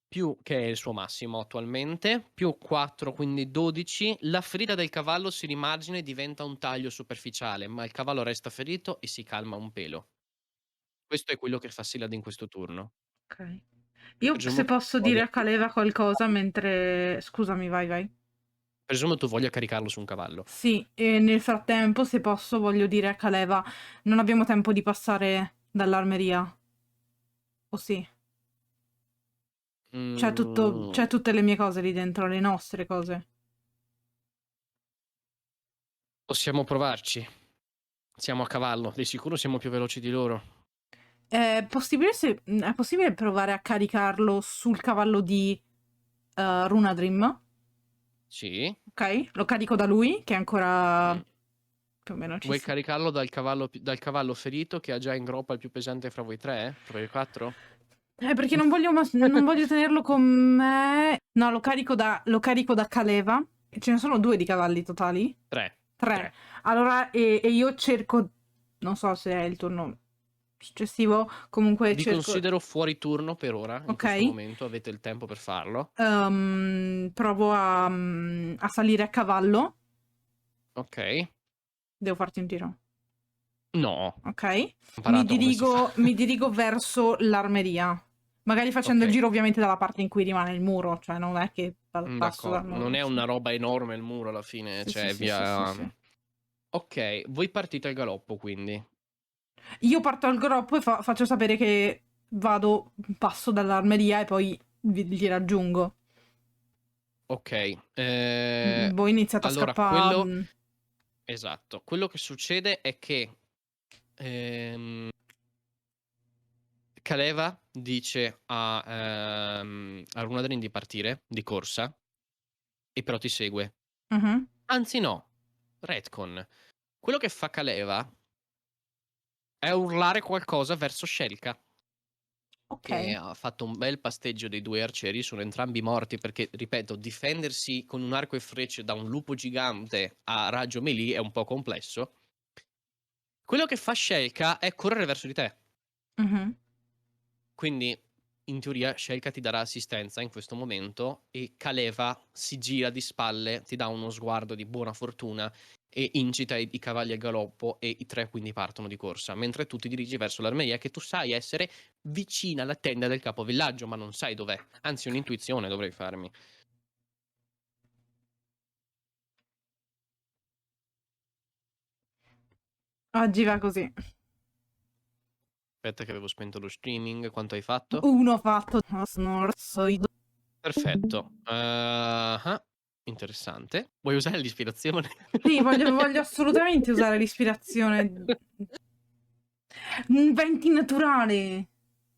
Più che è il suo massimo attualmente, più 4, quindi 12. La ferita del cavallo si rimargina e diventa un taglio superficiale, ma il cavallo resta ferito e si calma un pelo. Questo è quello che fa Silad in questo turno. Ok. Io Presumo se che posso dire a Caleva qualcosa mentre... Scusami, vai, vai. tu voglia caricarlo su un cavallo. Sì, e nel frattempo, se posso, voglio dire a Caleva, non abbiamo tempo di passare dall'armeria. O sì? Mm, C'è tutte le mie cose lì dentro, le nostre cose. possiamo provarci. Siamo a cavallo, di sicuro siamo più veloci di loro. È possibile provare a caricarlo sul cavallo di Runadrim? Sì. Ok? Lo carico da lui, che ancora Mm. più o meno ci Vuoi sta. caricarlo dal cavallo ferito che ha già in groppa il più pesante fra voi tre? Fra voi quattro? Perché non voglio tenerlo con me. No, lo carico da Caleva. Ce ne sono 2 di cavalli totali? 3. 3. 3. Allora, e io cerco. Non so se è il turno successivo. Comunque Vi cerco. considero fuori turno per ora, in Ok. questo momento, avete il tempo per farlo. Provo a salire a cavallo. Ok. Devo farti un tiro. No, Ok. ho imparato come si fa. Mi dirigo verso l'armeria. Magari facendo il Ok, giro ovviamente dalla parte in cui rimane il muro, cioè non è che passo dal d'accordo. Non muro. è Sì, una roba enorme il muro alla fine, sì, sì, cioè sì, sì, sì, via. sì. Ok, voi partite al galoppo quindi. Io parto al groppo e faccio sapere che passo dall'armeria e poi li raggiungo. Ok, Voi iniziate a allora scappare. esatto, quello che succede è che Kaleva dice a Runadrin di partire, di corsa, e però ti segue. Mhm. Anzi no, retcon. Quello che fa Kaleva è urlare qualcosa verso Shelka, che Ok. ha fatto un bel pasteggio dei due arcieri, sono entrambi morti perché, ripeto, difendersi con un arco e frecce da un lupo gigante a raggio melee è un po' complesso. Quello che fa Shelka è correre verso di te. Mhm. Quindi, in teoria, Shelka ti darà assistenza in questo momento e Kaleva si gira di spalle, ti dà uno sguardo di buona fortuna e incita i cavalli al galoppo e i tre quindi partono di corsa, mentre tu ti dirigi verso l'armeria che tu sai essere vicina alla tenda del capovillaggio, ma non sai dov'è. Anzi, un'intuizione dovrei farmi. Oggi va così. Aspetta che avevo spento lo streaming, quanto hai fatto? Uno fatto. Snorzo. Perfetto. Interessante. Vuoi usare l'ispirazione? Sì, voglio assolutamente usare l'ispirazione. Un venti naturale.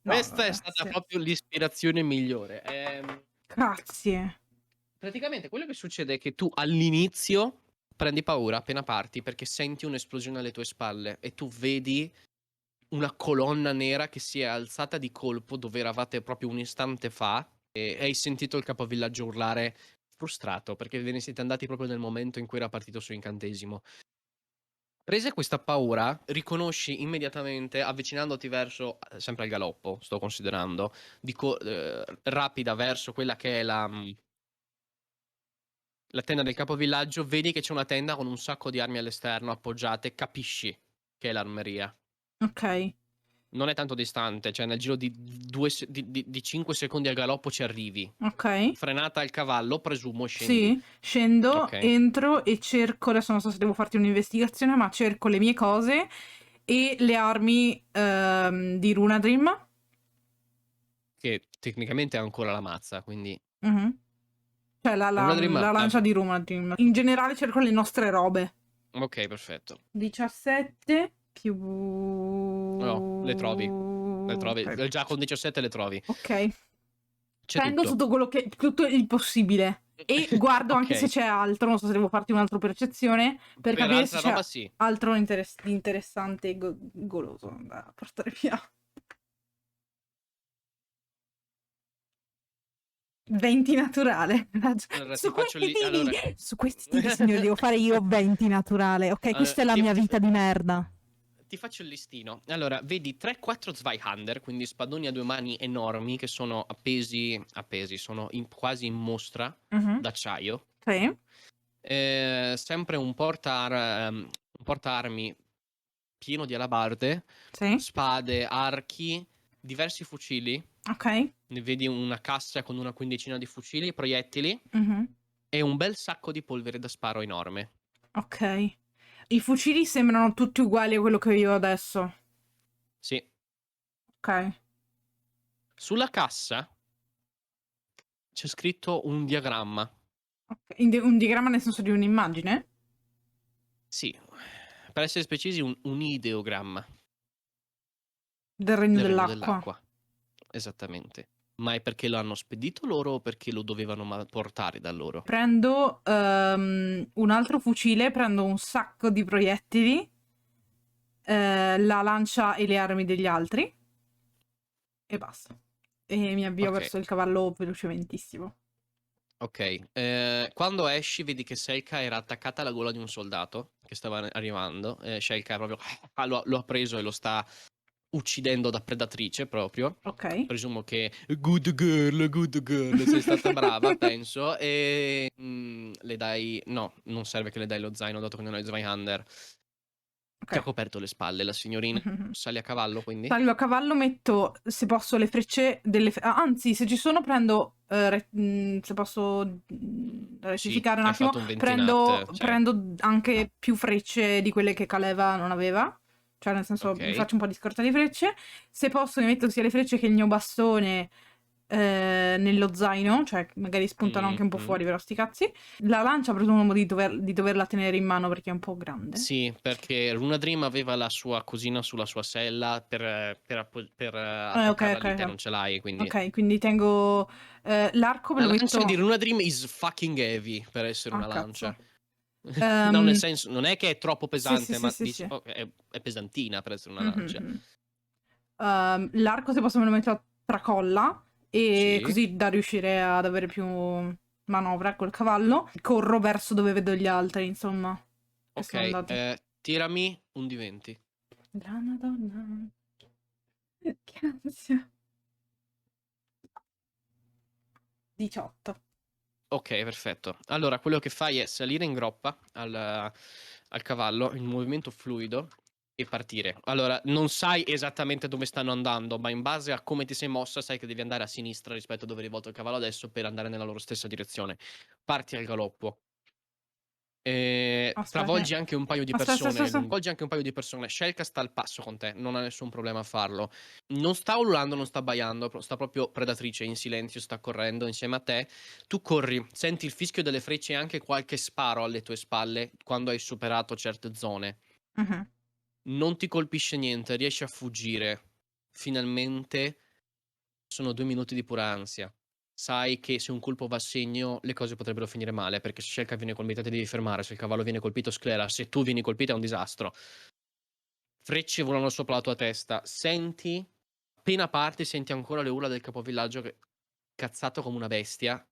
No, Questa è stata grazie. proprio l'ispirazione migliore. Grazie. Praticamente quello che succede è che tu all'inizio prendi paura appena parti perché senti un'esplosione alle tue spalle e tu vedi una colonna nera che si è alzata di colpo dove eravate proprio un istante fa e hai sentito il capovillaggio urlare frustrato perché ve ne siete andati proprio nel momento in cui era partito il suo incantesimo. Presa questa paura, riconosci immediatamente, avvicinandoti verso, sempre al galoppo, sto considerando, rapida verso quella che è la tenda del capovillaggio, vedi che c'è una tenda con un sacco di armi all'esterno appoggiate, capisci che è l'armeria. Ok. Non è tanto distante, cioè nel giro di 5 secondi al galoppo ci arrivi. Ok. Frenata al cavallo, presumo, scendi. Sì, scendo, Ok? entro e cerco, adesso non so se devo farti un'investigazione, ma cerco le mie cose e le armi di Runadrim. Che tecnicamente ha ancora la mazza, quindi. Mhm. Cioè Una Dream. la lancia di Runadrim. In generale cerco le nostre robe. Ok, perfetto. 17 più... No, le trovi. Le trovi. Ok. Già con 17 le trovi. Ok. C'è Prendo tutto. tutto tutto il possibile. E guardo anche se Ok. c'è altro. Non so se devo farti un'altra percezione per Per capire se altra c'è roba sì. altro di interessante e goloso da portare via. 20 naturale. Allora Su ti faccio questi lì. Allora. tiri, su questi tiri, signori, devo fare io 20 naturale. Ok, Allora, questa è la ti, mia ti- vita di merda. ti faccio il listino. Allora, vedi 3-4 Zweihander, quindi spadoni a due mani enormi che sono appesi, sono quasi in mostra Mhm. d'acciaio. Sì, Sempre un portaarmi pieno di alabarde, sì, spade, archi, diversi fucili. ok. Ne vedi una cassa con una quindicina di fucili, proiettili Mhm. e un bel sacco di polvere da sparo enorme. Ok. I fucili sembrano tutti uguali a quello che io ho adesso. Sì. Ok. Sulla cassa c'è scritto un diagramma. Ok. Un diagramma nel senso di un'immagine? Sì, per essere precisi un ideogramma Del regno del regno dell'acqua. dell'acqua. Esattamente. Ma è perché lo hanno spedito loro o perché lo dovevano portare da loro? Prendo un altro fucile, prendo un sacco di proiettili, la lancia e le armi degli altri e basta. E mi avvio Ok, verso il cavallo velocementissimo. ok. Quando esci vedi che Selka era attaccata alla gola di un soldato che stava arrivando. Selka proprio lo ha preso e lo sta uccidendo da predatrice proprio. Ok. Presumo che good girl, sei stata brava, penso. E le dai. No, non serve che le dai lo zaino, dato che non hai Zweihander. Ti ha Ok. coperto le spalle la signorina. Mhm. Sali a cavallo, quindi? Salgo a cavallo, metto, se posso, le frecce anzi, se ci sono prendo, se posso Sì, rettificare un hai attimo, fatto un 20 prendo, nat, cioè, prendo anche più frecce di quelle che Caleva non aveva. Cioè, nel senso, mi ok. faccio un po' di scorta di frecce. Se posso, mi metto sia le frecce che il mio bastone nello zaino, cioè magari spuntano anche un po' Mhm. fuori, però sti cazzi. La lancia presumo di doverla tenere in mano perché è un po' grande. Sì, perché Runa Dream aveva la sua cosina sulla sua sella per Ok, attaccarla ok, lì, te ok. non ce l'hai, quindi... Ok, quindi tengo l'arco, me La lo lancia di metto... Runa Dream is fucking heavy per essere Ah, una cazzo. lancia. No, nel Ehm, senso, non è che è troppo sì, sì, pesante, sì, ma sì, dici, sì. oh, è pesantina per essere una lancia. Mhm. L'arco, se posso, me lo metto a tracolla e Sì, così da riuscire ad avere più manovra col cavallo. Corro verso dove vedo gli altri, insomma, che ok. sono andati. Tirami un di 20. La Madonna. Che ansia. 18. Ok, perfetto. Allora, quello che fai è salire in groppa al cavallo in movimento fluido e partire. Allora, non sai esattamente dove stanno andando, ma in base a come ti sei mossa, sai che devi andare a sinistra rispetto a dove è rivolto il cavallo adesso per andare nella loro stessa direzione. Parti al galoppo. Aspetta, Travolgi anche un paio di aspetta, persone. aspetta. Travolgi anche un paio di persone. Scelka sta al passo con te, non ha nessun problema a farlo. Non sta ululando, non sta abbaiando, sta proprio predatrice in silenzio, sta correndo insieme a te. Tu corri, senti il fischio delle frecce e anche qualche sparo alle tue spalle quando hai superato certe zone. Mhm. Non ti colpisce niente, riesci a fuggire. Finalmente sono 2 minuti di pura ansia. Sai che se un colpo va a segno, le cose potrebbero finire male, perché se Scelka viene colpita ti devi fermare, se il cavallo viene colpito sclera, se tu vieni colpita è un disastro. Frecce volano sopra la tua testa. Senti, appena parti, senti ancora le urla del capovillaggio che cazzato come una bestia.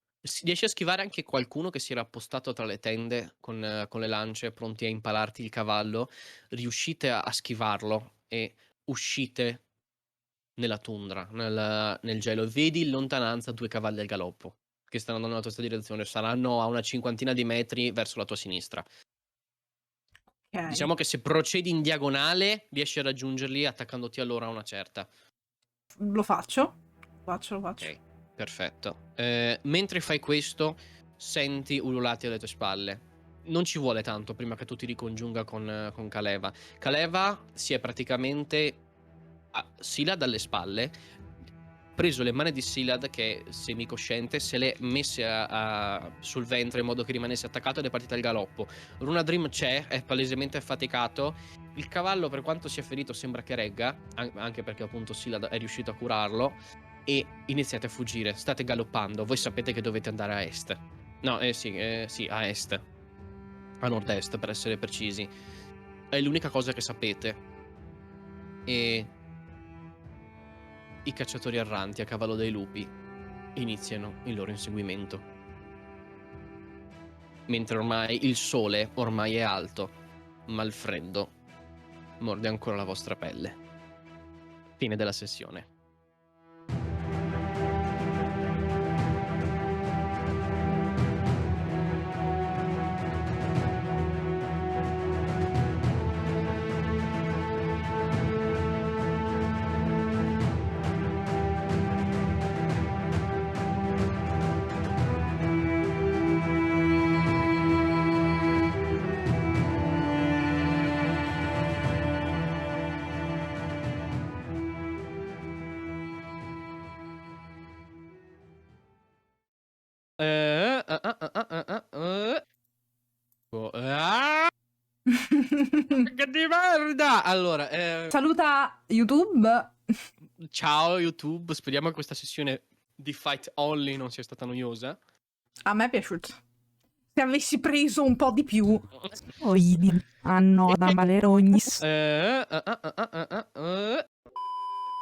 Riesci a schivare anche qualcuno che si era appostato tra le tende con le lance, pronti a impalarti il cavallo. Riuscite a schivarlo e uscite nella tundra, nel gelo. Vedi in lontananza 2 cavalli al galoppo che stanno andando nella tua stessa direzione. Saranno a una cinquantina di metri verso la tua sinistra. Ok, Diciamo che se procedi in diagonale riesci a raggiungerli attaccandoti a loro a una certa. lo faccio. Lo faccio. Ok, perfetto. Mentre fai questo, senti ululati alle tue spalle. Non ci vuole tanto prima che tu ti ricongiunga con Kaleva. Kaleva si è praticamente a Silad alle spalle, preso le mani di Silad che è semicosciente, se le messe sul ventre in modo che rimanesse attaccato ed è partita al galoppo. Runa Dream c'è, è palesemente affaticato. Il cavallo, per quanto sia ferito, sembra che regga, anche perché appunto Silad è riuscito a curarlo. E iniziate a fuggire, state galoppando. Voi sapete che dovete andare a est. No, sì, a est. A nord-est, per essere precisi. È l'unica cosa che sapete. E i cacciatori erranti a cavallo dei lupi iniziano il loro inseguimento. Mentre ormai il sole ormai è alto, ma il freddo morde ancora la vostra pelle. Fine della sessione. Ah, che di merda! Allora, Saluta YouTube. ciao YouTube, speriamo che questa sessione di Fight Only non sia stata noiosa. A me è piaciuto. Se avessi preso un po' di più. Poi hanno da Malerognis.